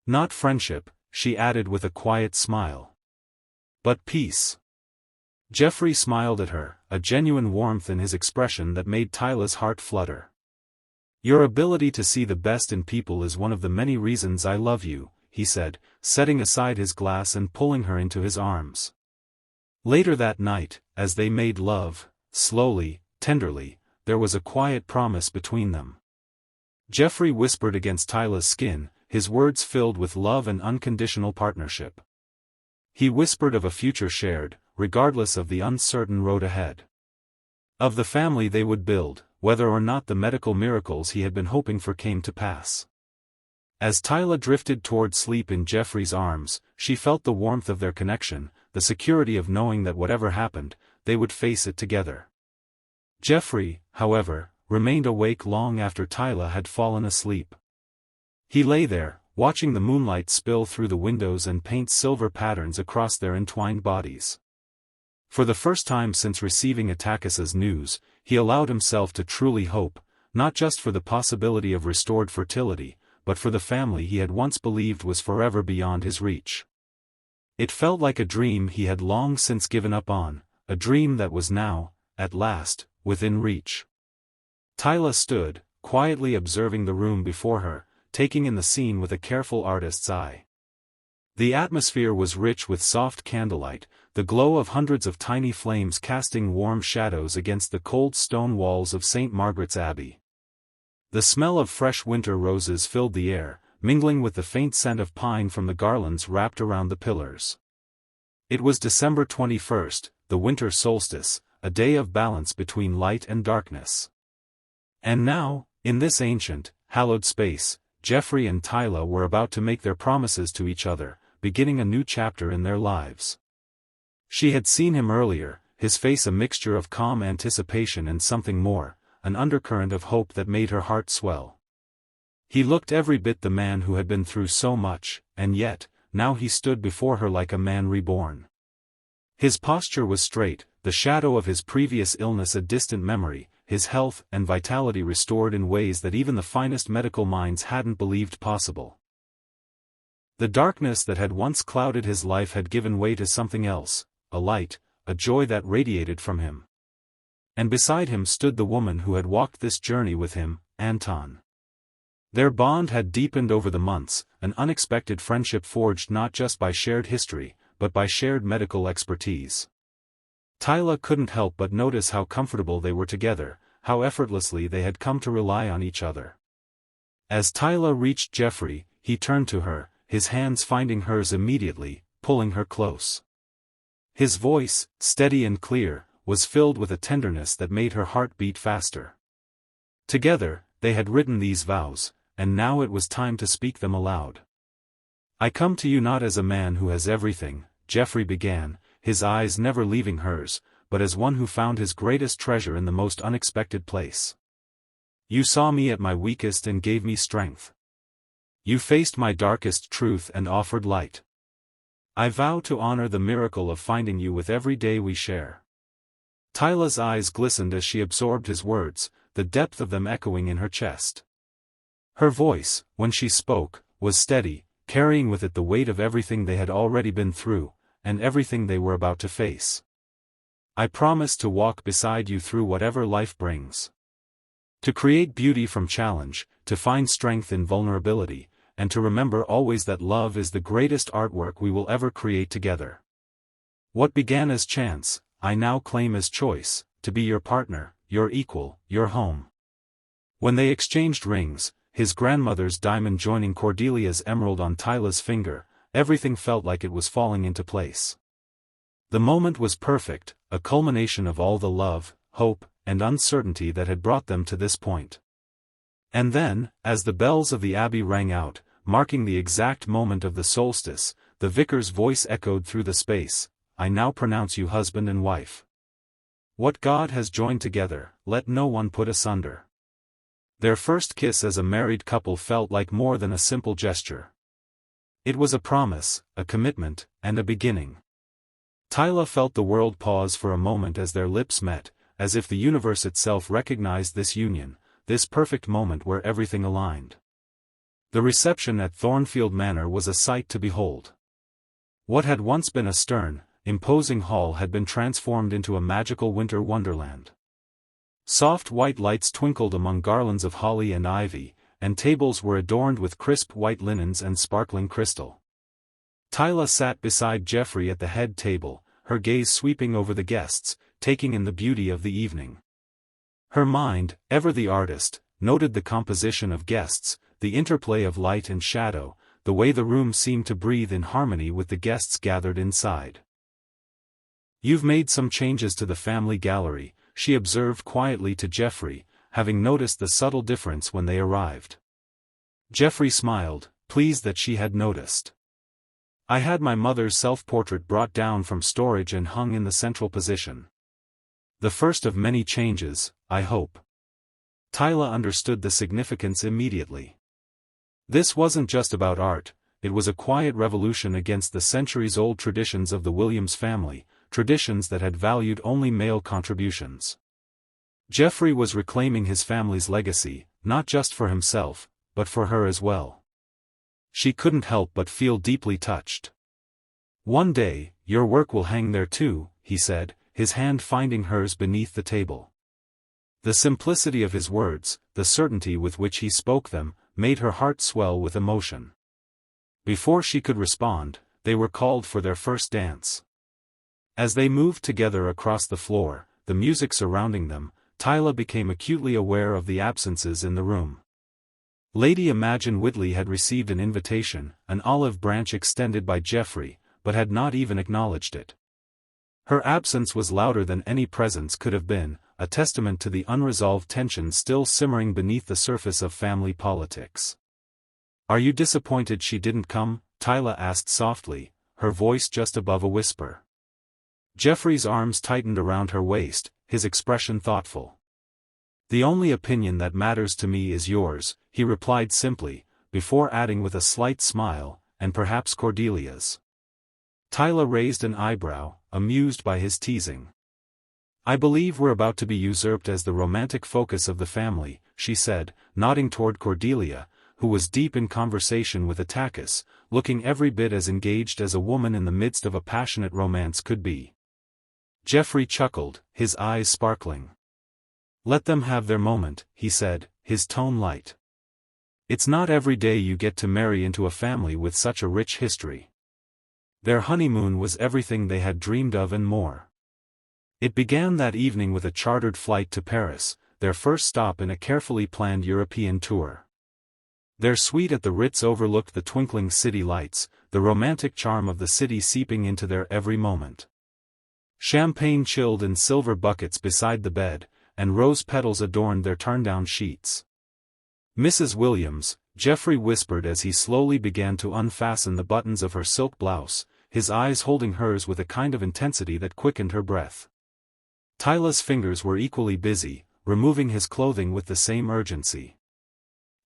"Not friendship," she added with a quiet smile. "But peace." Jeffrey smiled at her, a genuine warmth in his expression that made Tyla's heart flutter. "Your ability to see the best in people is one of the many reasons I love you," he said, setting aside his glass and pulling her into his arms. Later that night, as they made love, slowly, tenderly, there was a quiet promise between them. Jeffrey whispered against Tyla's skin, his words filled with love and unconditional partnership. He whispered of a future shared, regardless of the uncertain road ahead. Of the family they would build, whether or not the medical miracles he had been hoping for came to pass. As Tyla drifted toward sleep in Jeffrey's arms, she felt the warmth of their connection, the security of knowing that whatever happened, they would face it together. Jeffrey, however, remained awake long after Tyla had fallen asleep. He lay there, watching the moonlight spill through the windows and paint silver patterns across their entwined bodies. For the first time since receiving Atticus's news, he allowed himself to truly hope, not just for the possibility of restored fertility, but for the family he had once believed was forever beyond his reach. It felt like a dream he had long since given up on, a dream that was now, at last, within reach. Tyla stood, quietly observing the room before her, taking in the scene with a careful artist's eye. The atmosphere was rich with soft candlelight, the glow of hundreds of tiny flames casting warm shadows against the cold stone walls of St. Margaret's Abbey. The smell of fresh winter roses filled the air, mingling with the faint scent of pine from the garlands wrapped around the pillars. It was December 21st, the winter solstice, a day of balance between light and darkness. And now, in this ancient, hallowed space, Geoffrey and Tyla were about to make their promises to each other, beginning a new chapter in their lives. She had seen him earlier, his face a mixture of calm anticipation and something more, an undercurrent of hope that made her heart swell. He looked every bit the man who had been through so much, and yet, now he stood before her like a man reborn. His posture was straight, the shadow of his previous illness a distant memory, his health and vitality restored in ways that even the finest medical minds hadn't believed possible. The darkness that had once clouded his life had given way to something else, a light, a joy that radiated from him. And beside him stood the woman who had walked this journey with him, Anton. Their bond had deepened over the months, an unexpected friendship forged not just by shared history, but by shared medical expertise. Tyla couldn't help but notice how comfortable they were together, how effortlessly they had come to rely on each other. As Tyla reached Geoffrey, he turned to her, his hands finding hers immediately, pulling her close. His voice, steady and clear, was filled with a tenderness that made her heart beat faster. Together, they had written these vows, and now it was time to speak them aloud. "I come to you not as a man who has everything," Geoffrey began, his eyes never leaving hers, but as one who found his greatest treasure in the most unexpected place. "You saw me at my weakest and gave me strength. You faced my darkest truth and offered light. I vow to honor the miracle of finding you with every day we share." Tyla's eyes glistened as she absorbed his words, the depth of them echoing in her chest. Her voice, when she spoke, was steady, carrying with it the weight of everything they had already been through, and everything they were about to face. "I promise to walk beside you through whatever life brings. To create beauty from challenge, to find strength in vulnerability, and to remember always that love is the greatest artwork we will ever create together. What began as chance, I now claim as choice, to be your partner, your equal, your home." When they exchanged rings, his grandmother's diamond joining Cordelia's emerald on Tyla's finger, everything felt like it was falling into place. The moment was perfect, a culmination of all the love, hope, and uncertainty that had brought them to this point. And then, as the bells of the abbey rang out, marking the exact moment of the solstice, the vicar's voice echoed through the space, "I now pronounce you husband and wife. What God has joined together, let no one put asunder." Their first kiss as a married couple felt like more than a simple gesture. It was a promise, a commitment, and a beginning. Tyla felt the world pause for a moment as their lips met, as if the universe itself recognized this union, this perfect moment where everything aligned. The reception at Thornfield Manor was a sight to behold. What had once been a stern, imposing hall had been transformed into a magical winter wonderland. Soft white lights twinkled among garlands of holly and ivy, and tables were adorned with crisp white linens and sparkling crystal. Tyla sat beside Geoffrey at the head table, her gaze sweeping over the guests, taking in the beauty of the evening. Her mind, ever the artist, noted the composition of guests, the interplay of light and shadow, the way the room seemed to breathe in harmony with the guests gathered inside. "You've made some changes to the family gallery," she observed quietly to Geoffrey, having noticed the subtle difference when they arrived. Geoffrey smiled, pleased that she had noticed. "I had my mother's self-portrait brought down from storage and hung in the central position. The first of many changes, I hope." Tyla understood the significance immediately. This wasn't just about art, it was a quiet revolution against the centuries-old traditions of the Williams family, traditions that had valued only male contributions. Geoffrey was reclaiming his family's legacy, not just for himself, but for her as well. She couldn't help but feel deeply touched. "One day, your work will hang there too," he said, his hand finding hers beneath the table. The simplicity of his words, the certainty with which he spoke them, made her heart swell with emotion. Before she could respond, they were called for their first dance. As they moved together across the floor, the music surrounding them, Tyla became acutely aware of the absences in the room. Lady Imagine Whitley had received an invitation, an olive branch extended by Geoffrey, but had not even acknowledged it. Her absence was louder than any presence could have been, a testament to the unresolved tension still simmering beneath the surface of family politics. "Are you disappointed she didn't come?" Tyla asked softly, her voice just above a whisper. Geoffrey's arms tightened around her waist, his expression thoughtful. "The only opinion that matters to me is yours," he replied simply, before adding with a slight smile, "and perhaps Cordelia's." Tyla raised an eyebrow, amused by his teasing. "I believe we're about to be usurped as the romantic focus of the family," she said, nodding toward Cordelia, who was deep in conversation with Atticus, looking every bit as engaged as a woman in the midst of a passionate romance could be. Geoffrey chuckled, his eyes sparkling. "Let them have their moment," he said, his tone light. "It's not every day you get to marry into a family with such a rich history." Their honeymoon was everything they had dreamed of and more. It began that evening with a chartered flight to Paris, their first stop in a carefully planned European tour. Their suite at the Ritz overlooked the twinkling city lights, the romantic charm of the city seeping into their every moment. Champagne chilled in silver buckets beside the bed, and rose petals adorned their turned-down sheets. "Mrs. Williams," Geoffrey whispered as he slowly began to unfasten the buttons of her silk blouse, his eyes holding hers with a kind of intensity that quickened her breath. Tyla's fingers were equally busy, removing his clothing with the same urgency.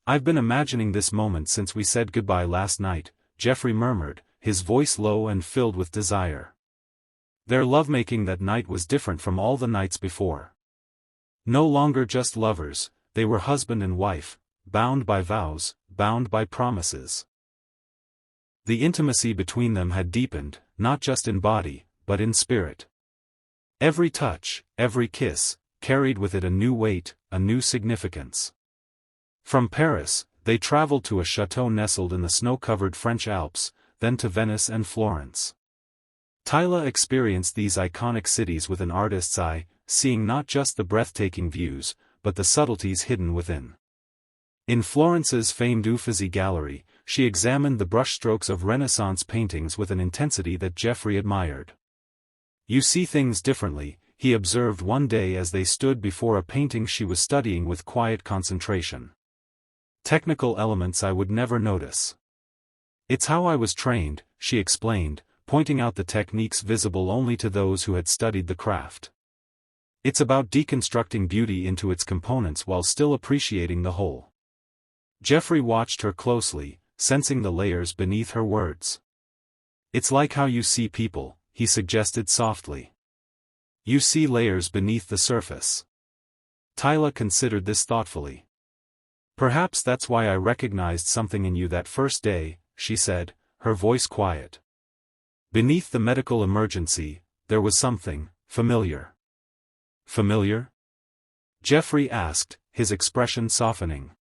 "I've been imagining this moment since we said goodbye last night," Geoffrey murmured, his voice low and filled with desire. Their lovemaking that night was different from all the nights before. No longer just lovers, they were husband and wife, bound by vows, bound by promises. The intimacy between them had deepened, not just in body, but in spirit. Every touch, every kiss, carried with it a new weight, a new significance. From Paris, they traveled to a chateau nestled in the snow-covered French Alps, then to Venice and Florence. Tyla experienced these iconic cities with an artist's eye, seeing not just the breathtaking views, but the subtleties hidden within. In Florence's famed Uffizi Gallery, she examined the brushstrokes of Renaissance paintings with an intensity that Geoffrey admired. "You see things differently," he observed one day as they stood before a painting she was studying with quiet concentration. "Technical elements I would never notice." "It's how I was trained," she explained, pointing out the techniques visible only to those who had studied the craft. "It's about deconstructing beauty into its components while still appreciating the whole." Geoffrey watched her closely, sensing the layers beneath her words. "It's like how you see people," he suggested softly. "You see layers beneath the surface." Tyla considered this thoughtfully. "Perhaps that's why I recognized something in you that first day," she said, her voice quiet. "Beneath the medical emergency, there was something familiar." "Familiar?" Geoffrey asked, his expression softening.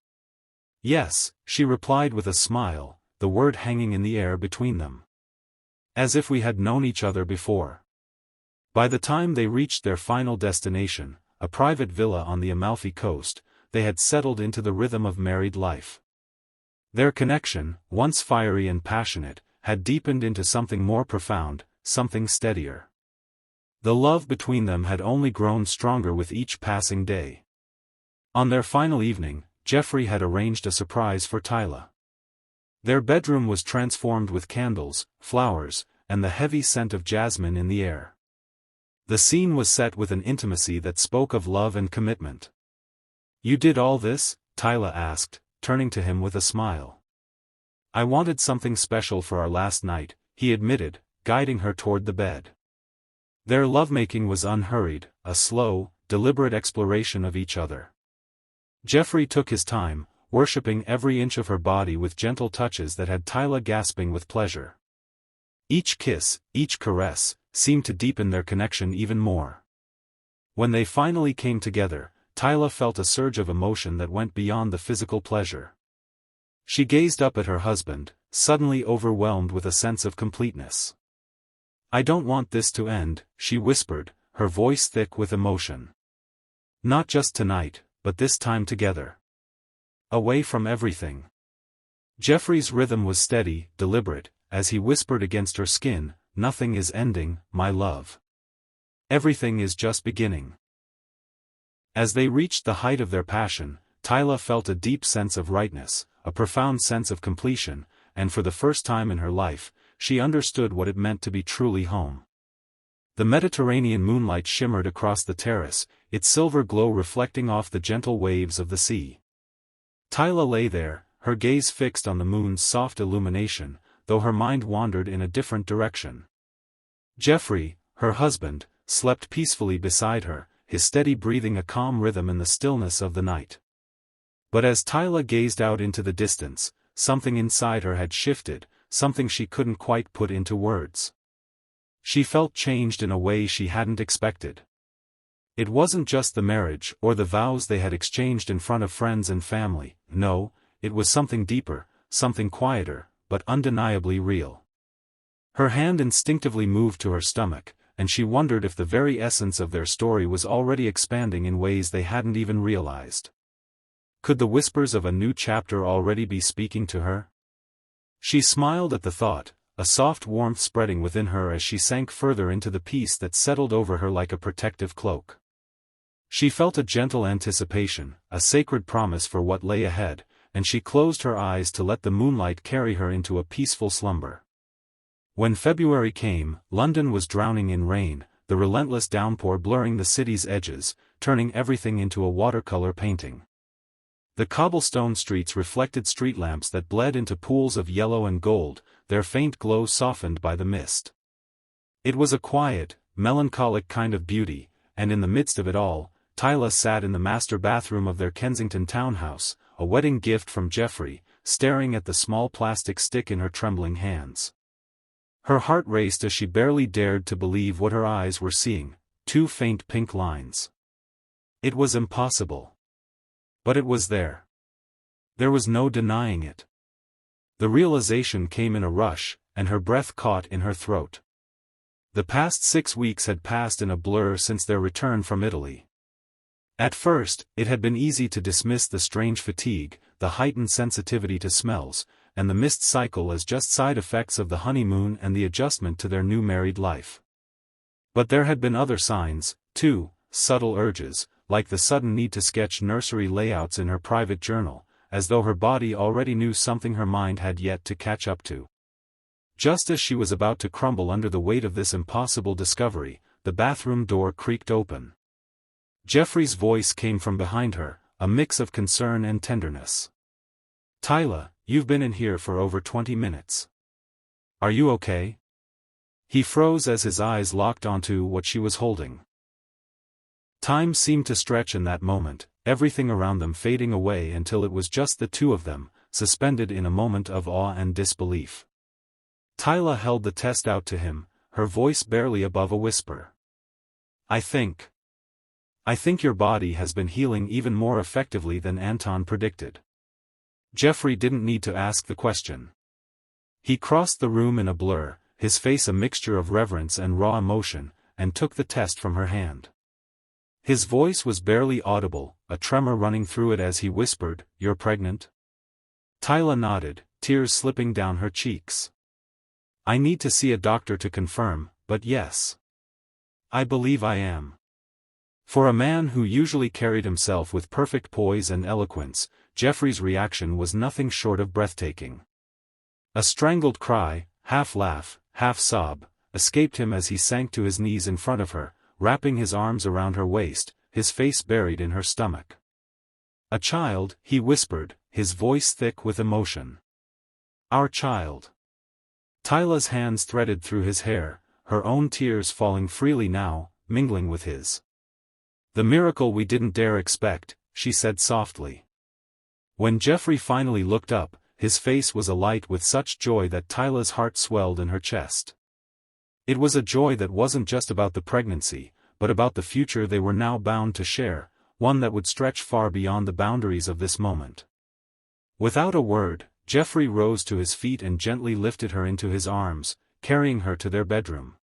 "Yes," she replied with a smile, the word hanging in the air between them. "As if we had known each other before." By the time they reached their final destination, a private villa on the Amalfi coast, they had settled into the rhythm of married life. Their connection, once fiery and passionate, had deepened into something more profound, something steadier. The love between them had only grown stronger with each passing day. On their final evening, Geoffrey had arranged a surprise for Tyla. Their bedroom was transformed with candles, flowers, and the heavy scent of jasmine in the air. The scene was set with an intimacy that spoke of love and commitment. "You did all this?" Tyla asked, turning to him with a smile. "I wanted something special for our last night," he admitted, guiding her toward the bed. Their lovemaking was unhurried, a slow, deliberate exploration of each other. Geoffrey took his time, worshipping every inch of her body with gentle touches that had Tyla gasping with pleasure. Each kiss, each caress, seemed to deepen their connection even more. When they finally came together, Tyla felt a surge of emotion that went beyond the physical pleasure. She gazed up at her husband, suddenly overwhelmed with a sense of completeness. I don't want this to end, she whispered, her voice thick with emotion. Not just tonight, but this time together. Away from everything. Jeffrey's rhythm was steady, deliberate, as he whispered against her skin, nothing is ending, my love. Everything is just beginning. As they reached the height of their passion, Tyla felt a deep sense of rightness, a profound sense of completion, and for the first time in her life, she understood what it meant to be truly home. The Mediterranean moonlight shimmered across the terrace, its silver glow reflecting off the gentle waves of the sea. Tyla lay there, her gaze fixed on the moon's soft illumination, though her mind wandered in a different direction. Jeffrey, her husband, slept peacefully beside her, his steady breathing a calm rhythm in the stillness of the night. But as Tyla gazed out into the distance, something inside her had shifted, something she couldn't quite put into words. She felt changed in a way she hadn't expected. It wasn't just the marriage or the vows they had exchanged in front of friends and family, no, it was something deeper, something quieter, but undeniably real. Her hand instinctively moved to her stomach, and she wondered if the very essence of their story was already expanding in ways they hadn't even realized. Could the whispers of a new chapter already be speaking to her? She smiled at the thought, a soft warmth spreading within her as she sank further into the peace that settled over her like a protective cloak. She felt a gentle anticipation, a sacred promise for what lay ahead, and she closed her eyes to let the moonlight carry her into a peaceful slumber. When February came, London was drowning in rain, the relentless downpour blurring the city's edges, turning everything into a watercolor painting. The cobblestone streets reflected street lamps that bled into pools of yellow and gold, their faint glow softened by the mist. It was a quiet, melancholic kind of beauty, and in the midst of it all, Tyla sat in the master bathroom of their Kensington townhouse, a wedding gift from Jeffrey, staring at the small plastic stick in her trembling hands. Her heart raced as she barely dared to believe what her eyes were seeing, two faint pink lines. It was impossible. But it was there. There was no denying it. The realization came in a rush, and her breath caught in her throat. The past 6 weeks had passed in a blur since their return from Italy. At first, it had been easy to dismiss the strange fatigue, the heightened sensitivity to smells, and the missed cycle as just side effects of the honeymoon and the adjustment to their new married life. But there had been other signs, too, subtle urges, like the sudden need to sketch nursery layouts in her private journal, as though her body already knew something her mind had yet to catch up to. Just as she was about to crumble under the weight of this impossible discovery, the bathroom door creaked open. Jeffrey's voice came from behind her, a mix of concern and tenderness. "Tyla, you've been in here for over 20 minutes. Are you okay?" He froze as his eyes locked onto what she was holding. Time seemed to stretch in that moment, everything around them fading away until it was just the two of them, suspended in a moment of awe and disbelief. Tyla held the test out to him, her voice barely above a whisper. I think your body has been healing even more effectively than Anton predicted." Jeffrey didn't need to ask the question. He crossed the room in a blur, his face a mixture of reverence and raw emotion, and took the test from her hand. His voice was barely audible, a tremor running through it as he whispered, "You're pregnant?" Tyla nodded, tears slipping down her cheeks. "I need to see a doctor to confirm, but yes. I believe I am." For a man who usually carried himself with perfect poise and eloquence, Jeffrey's reaction was nothing short of breathtaking. A strangled cry, half laugh, half sob, escaped him as he sank to his knees in front of her, wrapping his arms around her waist, his face buried in her stomach. "A child," he whispered, his voice thick with emotion. "Our child." Tyla's hands threaded through his hair, her own tears falling freely now, mingling with his. "The miracle we didn't dare expect," she said softly. When Jeffrey finally looked up, his face was alight with such joy that Tyla's heart swelled in her chest. It was a joy that wasn't just about the pregnancy, but about the future they were now bound to share, one that would stretch far beyond the boundaries of this moment. Without a word, Jeffrey rose to his feet and gently lifted her into his arms, carrying her to their bedroom.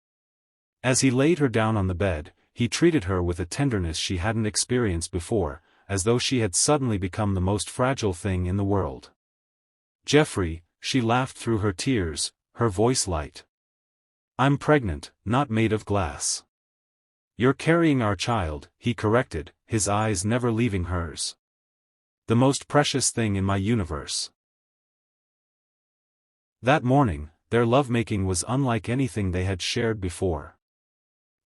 As he laid her down on the bed, he treated her with a tenderness she hadn't experienced before, as though she had suddenly become the most fragile thing in the world. "Jeffrey," she laughed through her tears, her voice light. "I'm pregnant, not made of glass." "You're carrying our child," he corrected, his eyes never leaving hers. "The most precious thing in my universe." That morning, their lovemaking was unlike anything they had shared before.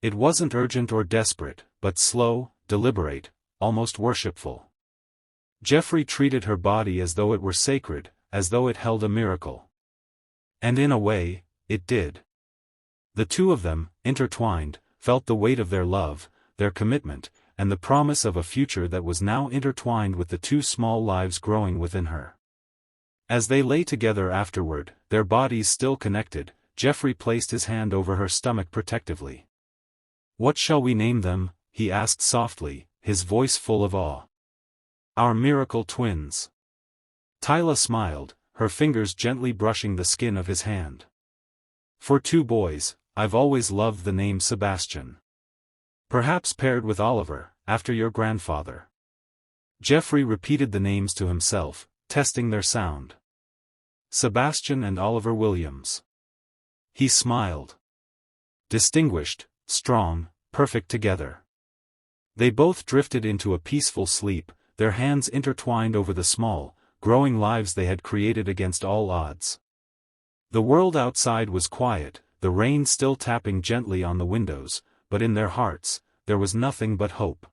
It wasn't urgent or desperate, but slow, deliberate, almost worshipful. Jeffrey treated her body as though it were sacred, as though it held a miracle. And in a way, it did. The two of them, intertwined, felt the weight of their love, their commitment, and the promise of a future that was now intertwined with the two small lives growing within her. As they lay together afterward, their bodies still connected, Jeffrey placed his hand over her stomach protectively. "What shall we name them?" he asked softly, his voice full of awe. "Our miracle twins." Tyla smiled, her fingers gently brushing the skin of his hand. "For two boys, I've always loved the name Sebastian. Perhaps paired with Oliver, after your grandfather." Jeffrey repeated the names to himself, testing their sound. Sebastian and Oliver Williams. He smiled. Distinguished, strong, perfect together. They both drifted into a peaceful sleep, their hands intertwined over the small, growing lives they had created against all odds. The world outside was quiet, the rain still tapping gently on the windows, but in their hearts, there was nothing but hope.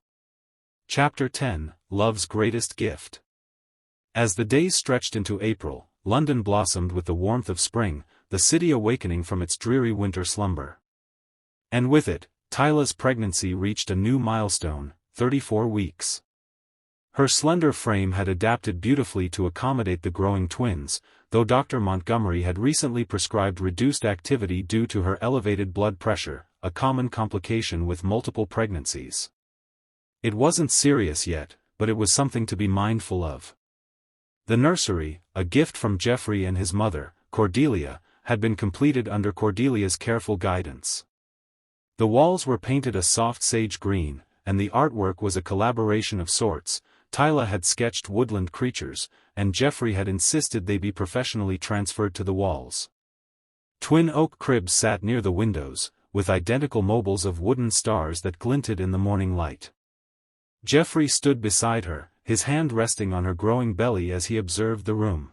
Chapter 10, Love's Greatest Gift. As the days stretched into April, London blossomed with the warmth of spring, the city awakening from its dreary winter slumber. And with it, Tyla's pregnancy reached a new milestone, 34 weeks. Her slender frame had adapted beautifully to accommodate the growing twins, though Dr. Montgomery had recently prescribed reduced activity due to her elevated blood pressure, a common complication with multiple pregnancies. It wasn't serious yet, but it was something to be mindful of. The nursery, a gift from Jeffrey and his mother, Cordelia, had been completed under Cordelia's careful guidance. The walls were painted a soft sage green, and the artwork was a collaboration of sorts. Tyla had sketched woodland creatures, and Jeffrey had insisted they be professionally transferred to the walls. Twin oak cribs sat near the windows, with identical mobiles of wooden stars that glinted in the morning light. Jeffrey stood beside her, his hand resting on her growing belly as he observed the room.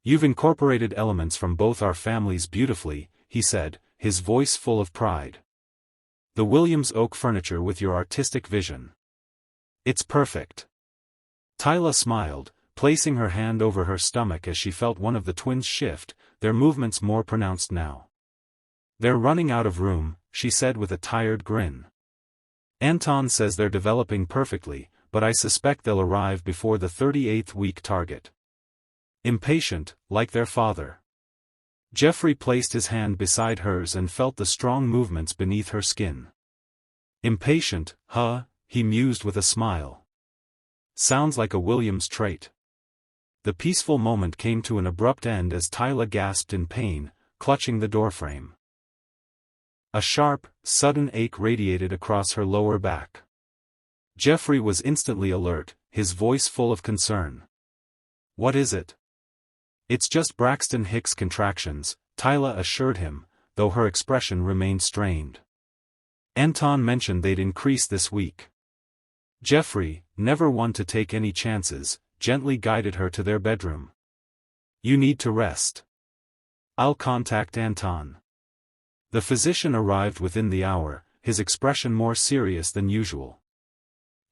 "You've incorporated elements from both our families beautifully," he said, his voice full of pride. "The Williams oak furniture with your artistic vision. It's perfect." Tyla smiled, placing her hand over her stomach as she felt one of the twins shift, their movements more pronounced now. "They're running out of room," she said with a tired grin. "Anton says they're developing perfectly, but I suspect they'll arrive before the 38th week target." Impatient, like their father. Jeffrey placed his hand beside hers and felt the strong movements beneath her skin. "Impatient, huh?" he mused with a smile. "Sounds like a Williams trait." The peaceful moment came to an abrupt end as Tyla gasped in pain, clutching the doorframe. A sharp, sudden ache radiated across her lower back. Jeffrey was instantly alert, his voice full of concern. "What is it?" "It's just Braxton Hicks contractions," Tyla assured him, though her expression remained strained. "Anton mentioned they'd increase this week." Jeffrey, never one to take any chances, gently guided her to their bedroom. "You need to rest. I'll contact Anton." The physician arrived within the hour, his expression more serious than usual.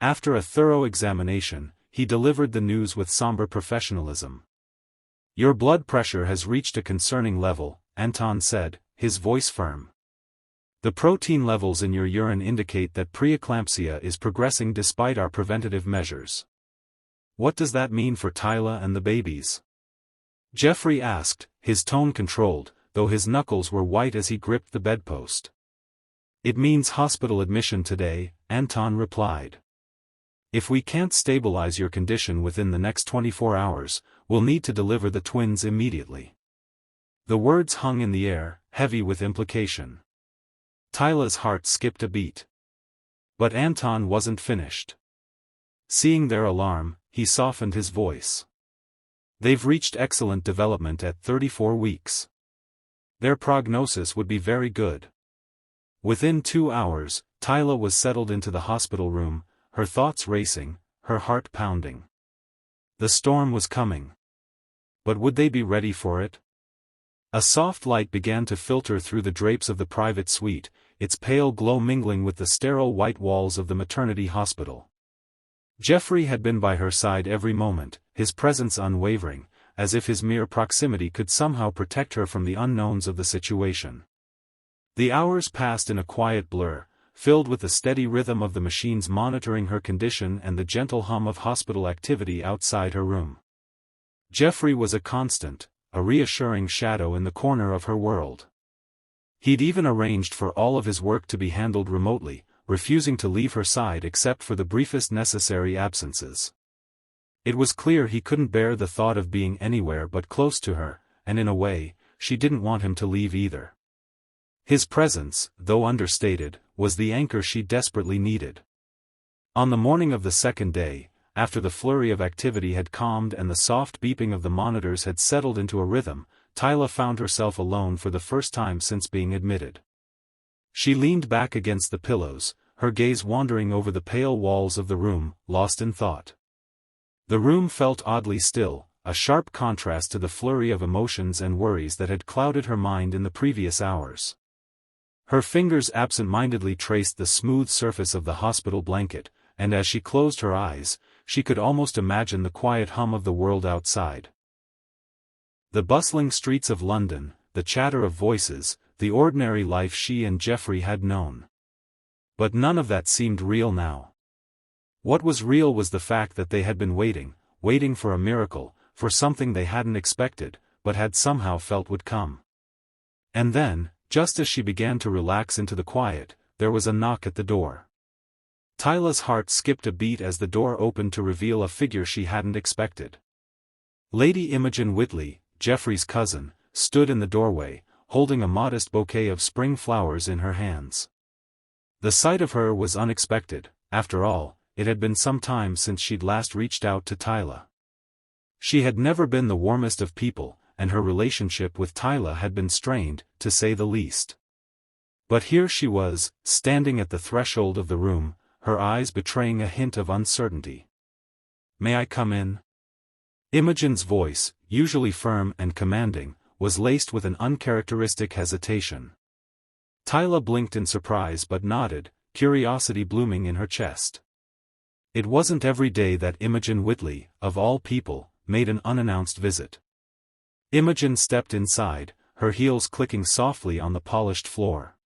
After a thorough examination, he delivered the news with somber professionalism. "Your blood pressure has reached a concerning level," Anton said, his voice firm. "The protein levels in your urine indicate that preeclampsia is progressing despite our preventative measures." "What does that mean for Tyla and the babies?" Jeffrey asked, his tone controlled, though his knuckles were white as he gripped the bedpost. "It means hospital admission today," Anton replied. "If we can't stabilize your condition within the next 24 hours, we'll need to deliver the twins immediately." The words hung in the air, heavy with implication. Tyla's heart skipped a beat. But Anton wasn't finished. Seeing their alarm, he softened his voice. They've reached excellent development at 34 weeks. Their prognosis would be very good. Within 2 hours, Tyla was settled into the hospital room, her thoughts racing, her heart pounding. The storm was coming. But would they be ready for it? A soft light began to filter through the drapes of the private suite, its pale glow mingling with the sterile white walls of the maternity hospital. Jeffrey had been by her side every moment, his presence unwavering, as if his mere proximity could somehow protect her from the unknowns of the situation. The hours passed in a quiet blur, filled with the steady rhythm of the machines monitoring her condition and the gentle hum of hospital activity outside her room. Jeffrey was a constant, a reassuring shadow in the corner of her world. He'd even arranged for all of his work to be handled remotely, refusing to leave her side except for the briefest necessary absences. It was clear he couldn't bear the thought of being anywhere but close to her, and in a way, she didn't want him to leave either. His presence, though understated, was the anchor she desperately needed. On the morning of the second day, after the flurry of activity had calmed and the soft beeping of the monitors had settled into a rhythm, Tyla found herself alone for the first time since being admitted. She leaned back against the pillows, her gaze wandering over the pale walls of the room, lost in thought. The room felt oddly still, a sharp contrast to the flurry of emotions and worries that had clouded her mind in the previous hours. Her fingers absent-mindedly traced the smooth surface of the hospital blanket, and as she closed her eyes, she could almost imagine the quiet hum of the world outside. The bustling streets of London, the chatter of voices, the ordinary life she and Jeffrey had known. But none of that seemed real now. What was real was the fact that they had been waiting for a miracle, for something they hadn't expected, but had somehow felt would come. And then, just as she began to relax into the quiet, there was a knock at the door. Tyla's heart skipped a beat as the door opened to reveal a figure she hadn't expected. Lady Imogen Whitley, Jeffrey's cousin, stood in the doorway, holding a modest bouquet of spring flowers in her hands. The sight of her was unexpected. After all, it had been some time since she'd last reached out to Tyla. She had never been the warmest of people, and her relationship with Tyla had been strained, to say the least. But here she was, standing at the threshold of the room, her eyes betraying a hint of uncertainty. "May I come in?" Imogen's voice, usually firm and commanding, was laced with an uncharacteristic hesitation. Tyla blinked in surprise but nodded, curiosity blooming in her chest. It wasn't every day that Imogen Whitley, of all people, made an unannounced visit. Imogen stepped inside, her heels clicking softly on the polished floor.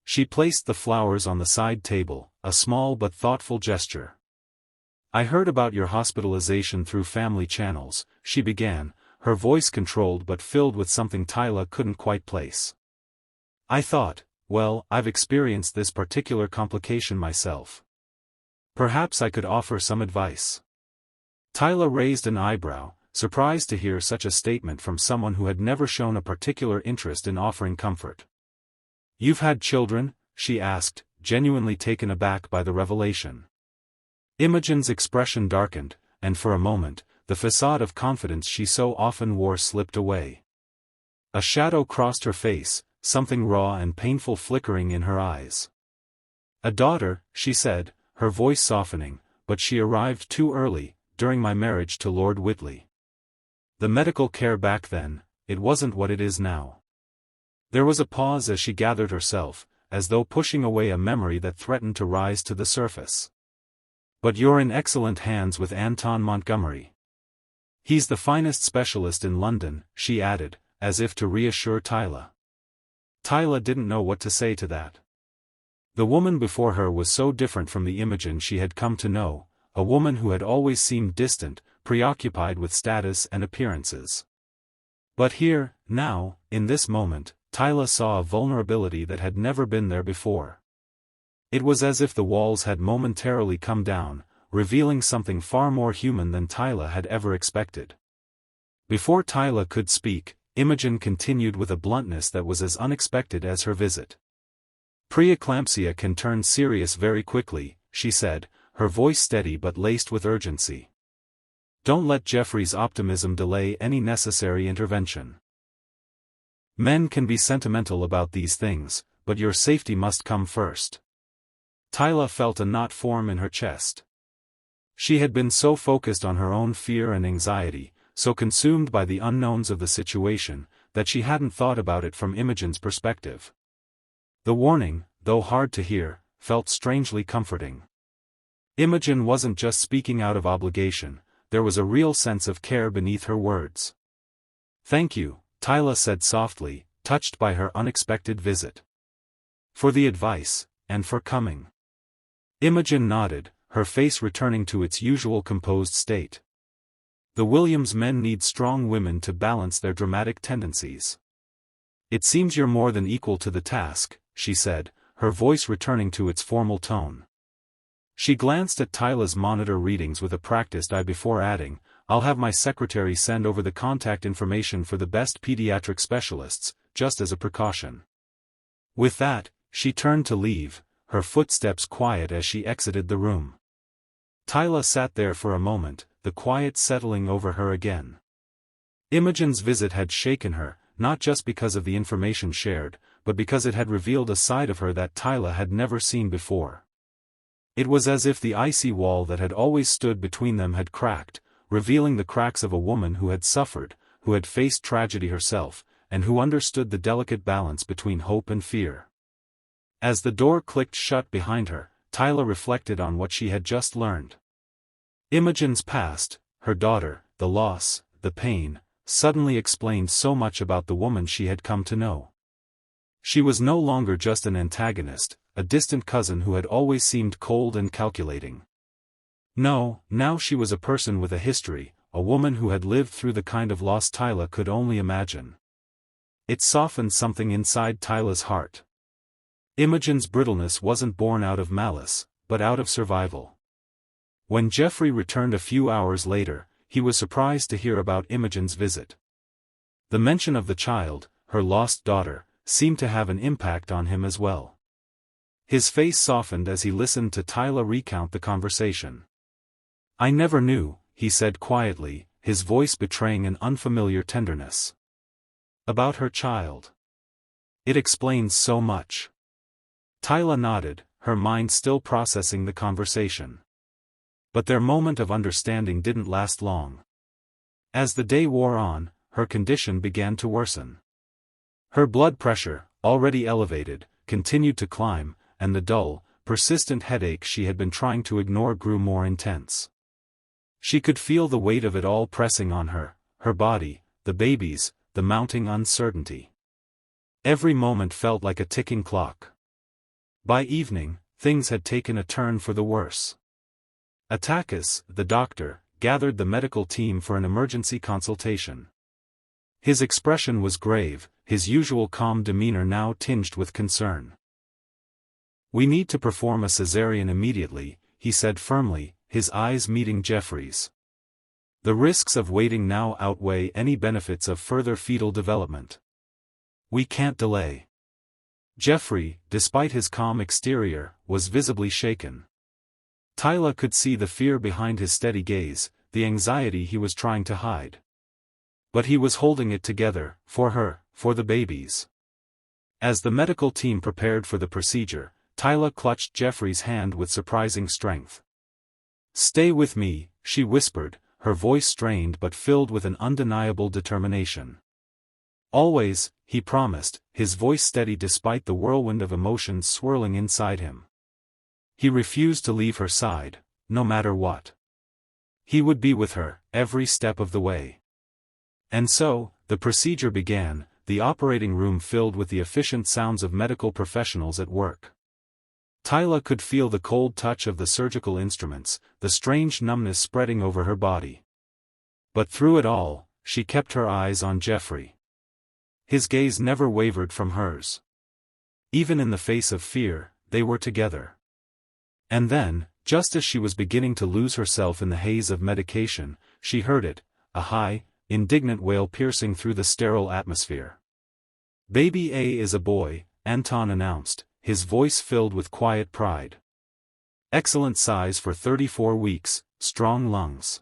She placed the flowers on the side table, a small but thoughtful gesture. "I heard about your hospitalization through family channels," she began, her voice controlled but filled with something Tyla couldn't quite place. "I thought, well, I've experienced this particular complication myself. Perhaps I could offer some advice." Tyla raised an eyebrow, surprised to hear such a statement from someone who had never shown a particular interest in offering comfort. "You've had children?" she asked, genuinely taken aback by the revelation. Imogen's expression darkened, and for a moment, the facade of confidence she so often wore slipped away. A shadow crossed her face, something raw and painful flickering in her eyes. "A daughter," she said, her voice softening, "but she arrived too early, during my marriage to Lord Whitley. The medical care back then, it wasn't what it is now." There was a pause as she gathered herself, as though pushing away a memory that threatened to rise to the surface. "But you're in excellent hands with Anton Montgomery. He's the finest specialist in London," she added, as if to reassure Tyla. Tyla didn't know what to say to that. The woman before her was so different from the Imogen she had come to know, a woman who had always seemed distant, preoccupied with status and appearances. But here, now, in this moment, Tyla saw a vulnerability that had never been there before. It was as if the walls had momentarily come down, revealing something far more human than Tyla had ever expected. Before Tyla could speak, Imogen continued with a bluntness that was as unexpected as her visit. Preeclampsia can turn serious very quickly, she said, her voice steady but laced with urgency. Don't let Jeffrey's optimism delay any necessary intervention. Men can be sentimental about these things, but your safety must come first. Tyla felt a knot form in her chest. She had been so focused on her own fear and anxiety, so consumed by the unknowns of the situation, that she hadn't thought about it from Imogen's perspective. The warning, though hard to hear, felt strangely comforting. Imogen wasn't just speaking out of obligation, there was a real sense of care beneath her words. Thank you, Tyla said softly, touched by her unexpected visit. For the advice, and for coming. Imogen nodded, her face returning to its usual composed state. The Williams men need strong women to balance their dramatic tendencies. It seems you're more than equal to the task, she said, her voice returning to its formal tone. She glanced at Tyla's monitor readings with a practiced eye before adding, I'll have my secretary send over the contact information for the best pediatric specialists, just as a precaution. With that, she turned to leave, her footsteps quiet as she exited the room. Tyla sat there for a moment, the quiet settling over her again. Imogen's visit had shaken her, not just because of the information shared, but because it had revealed a side of her that Tyla had never seen before. It was as if the icy wall that had always stood between them had cracked, revealing the cracks of a woman who had suffered, who had faced tragedy herself, and who understood the delicate balance between hope and fear. As the door clicked shut behind her, Tyla reflected on what she had just learned. Imogen's past, her daughter, the loss, the pain, suddenly explained so much about the woman she had come to know. She was no longer just an antagonist, a distant cousin who had always seemed cold and calculating. No, now she was a person with a history, a woman who had lived through the kind of loss Tyla could only imagine. It softened something inside Tyla's heart. Imogen's brittleness wasn't born out of malice, but out of survival. When Jeffrey returned a few hours later, he was surprised to hear about Imogen's visit. The mention of the child, her lost daughter, seemed to have an impact on him as well. His face softened as he listened to Tyla recount the conversation. I never knew, he said quietly, his voice betraying an unfamiliar tenderness. About her child. It explains so much. Tyla nodded, her mind still processing the conversation. But their moment of understanding didn't last long. As the day wore on, her condition began to worsen. Her blood pressure, already elevated, continued to climb, and the dull, persistent headache she had been trying to ignore grew more intense. She could feel the weight of it all pressing on her, her body, the baby's, the mounting uncertainty. Every moment felt like a ticking clock. By evening, things had taken a turn for the worse. Atakis, the doctor, gathered the medical team for an emergency consultation. His expression was grave, his usual calm demeanor now tinged with concern. We need to perform a cesarean immediately, he said firmly, his eyes meeting Jeffrey's. The risks of waiting now outweigh any benefits of further fetal development. We can't delay. Jeffrey, despite his calm exterior, was visibly shaken. Tyla could see the fear behind his steady gaze, the anxiety he was trying to hide. But he was holding it together, for her, for the babies. As the medical team prepared for the procedure, Tyla clutched Jeffrey's hand with surprising strength. Stay with me, she whispered, her voice strained but filled with an undeniable determination. Always, he promised, his voice steady despite the whirlwind of emotions swirling inside him. He refused to leave her side, no matter what. He would be with her, every step of the way. And so, the procedure began, the operating room filled with the efficient sounds of medical professionals at work. Tyla could feel the cold touch of the surgical instruments, the strange numbness spreading over her body. But through it all, she kept her eyes on Jeffrey. His gaze never wavered from hers. Even in the face of fear, they were together. And then, just as she was beginning to lose herself in the haze of medication, she heard it, a high, indignant wail piercing through the sterile atmosphere. Baby A is a boy, Anton announced, his voice filled with quiet pride. Excellent size for 34 weeks, strong lungs.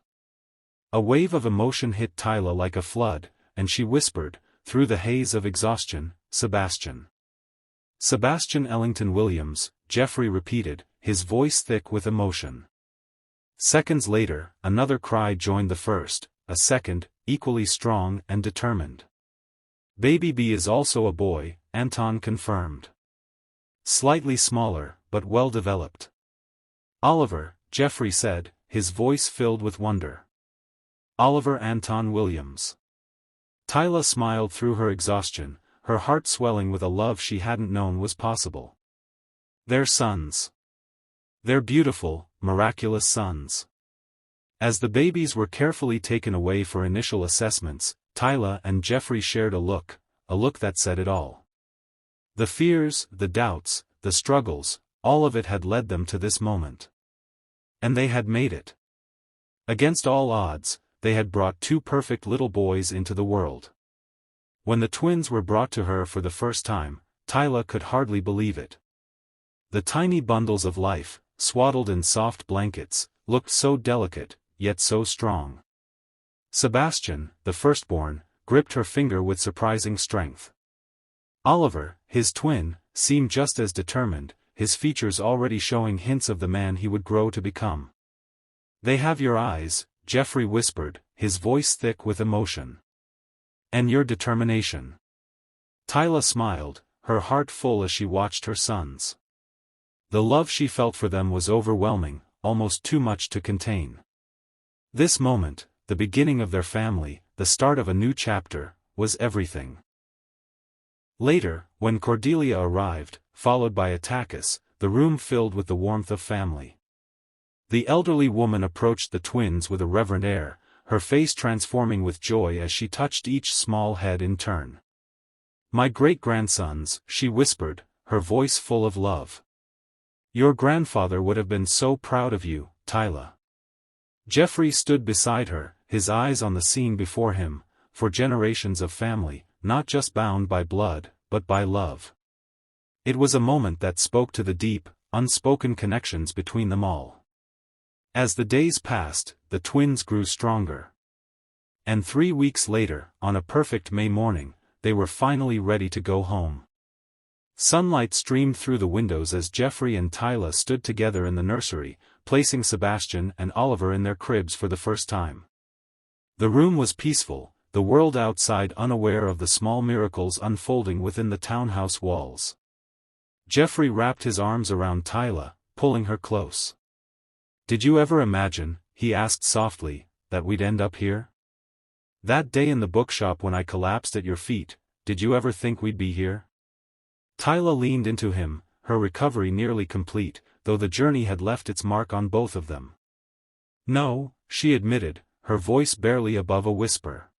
A wave of emotion hit Tyla like a flood, and she whispered, through the haze of exhaustion, "Sebastian." "Sebastian Ellington Williams," Jeffrey repeated, his voice thick with emotion. Seconds later, another cry joined the first, a second, equally strong and determined. "Baby B is also a boy," Anton confirmed. "Slightly smaller, but well developed." "Oliver," Jeffrey said, his voice filled with wonder. "Oliver Anton Williams." Tyla smiled through her exhaustion, her heart swelling with a love she hadn't known was possible. Their sons. Their beautiful, miraculous sons. As the babies were carefully taken away for initial assessments, Tyla and Jeffrey shared a look that said it all. The fears, the doubts, the struggles, all of it had led them to this moment. And they had made it. Against all odds, they had brought two perfect little boys into the world. When the twins were brought to her for the first time, Tyla could hardly believe it. The tiny bundles of life, swaddled in soft blankets, looked so delicate, yet so strong. Sebastian, the firstborn, gripped her finger with surprising strength. Oliver, his twin, seemed just as determined, his features already showing hints of the man he would grow to become. "They have your eyes," Jeffrey whispered, his voice thick with emotion. "And your determination." Tyla smiled, her heart full as she watched her sons. The love she felt for them was overwhelming, almost too much to contain. This moment, the beginning of their family, the start of a new chapter, was everything. Later, when Cordelia arrived, followed by Atticus, the room filled with the warmth of family. The elderly woman approached the twins with a reverent air, her face transforming with joy as she touched each small head in turn. "My great-grandsons," she whispered, her voice full of love. "Your grandfather would have been so proud of you, Tyla." Jeffrey stood beside her, his eyes on the scene before him, for generations of family, not just bound by blood, but by love. It was a moment that spoke to the deep, unspoken connections between them all. As the days passed, the twins grew stronger. And 3 weeks later, on a perfect May morning, they were finally ready to go home. Sunlight streamed through the windows as Jeffrey and Tyla stood together in the nursery, placing Sebastian and Oliver in their cribs for the first time. The room was peaceful, the world outside unaware of the small miracles unfolding within the townhouse walls. Jeffrey wrapped his arms around Tyla, pulling her close. "Did you ever imagine," he asked softly, "that we'd end up here? That day in the bookshop when I collapsed at your feet, did you ever think we'd be here?" Tyla leaned into him, her recovery nearly complete, though the journey had left its mark on both of them. "No," she admitted, her voice barely above a whisper.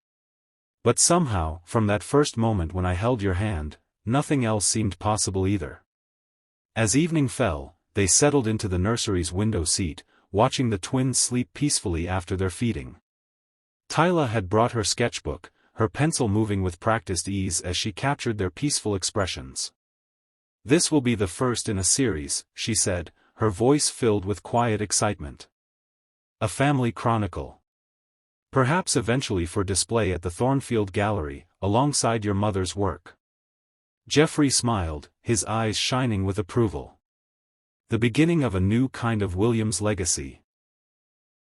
"But somehow, from that first moment when I held your hand, nothing else seemed possible either." As evening fell, they settled into the nursery's window seat, watching the twins sleep peacefully after their feeding. Tyla had brought her sketchbook, her pencil moving with practiced ease as she captured their peaceful expressions. "This will be the first in a series," she said, her voice filled with quiet excitement. "A family chronicle. Perhaps eventually for display at the Thornfield Gallery, alongside your mother's work." Jeffrey smiled, his eyes shining with approval. The beginning of a new kind of Williams legacy.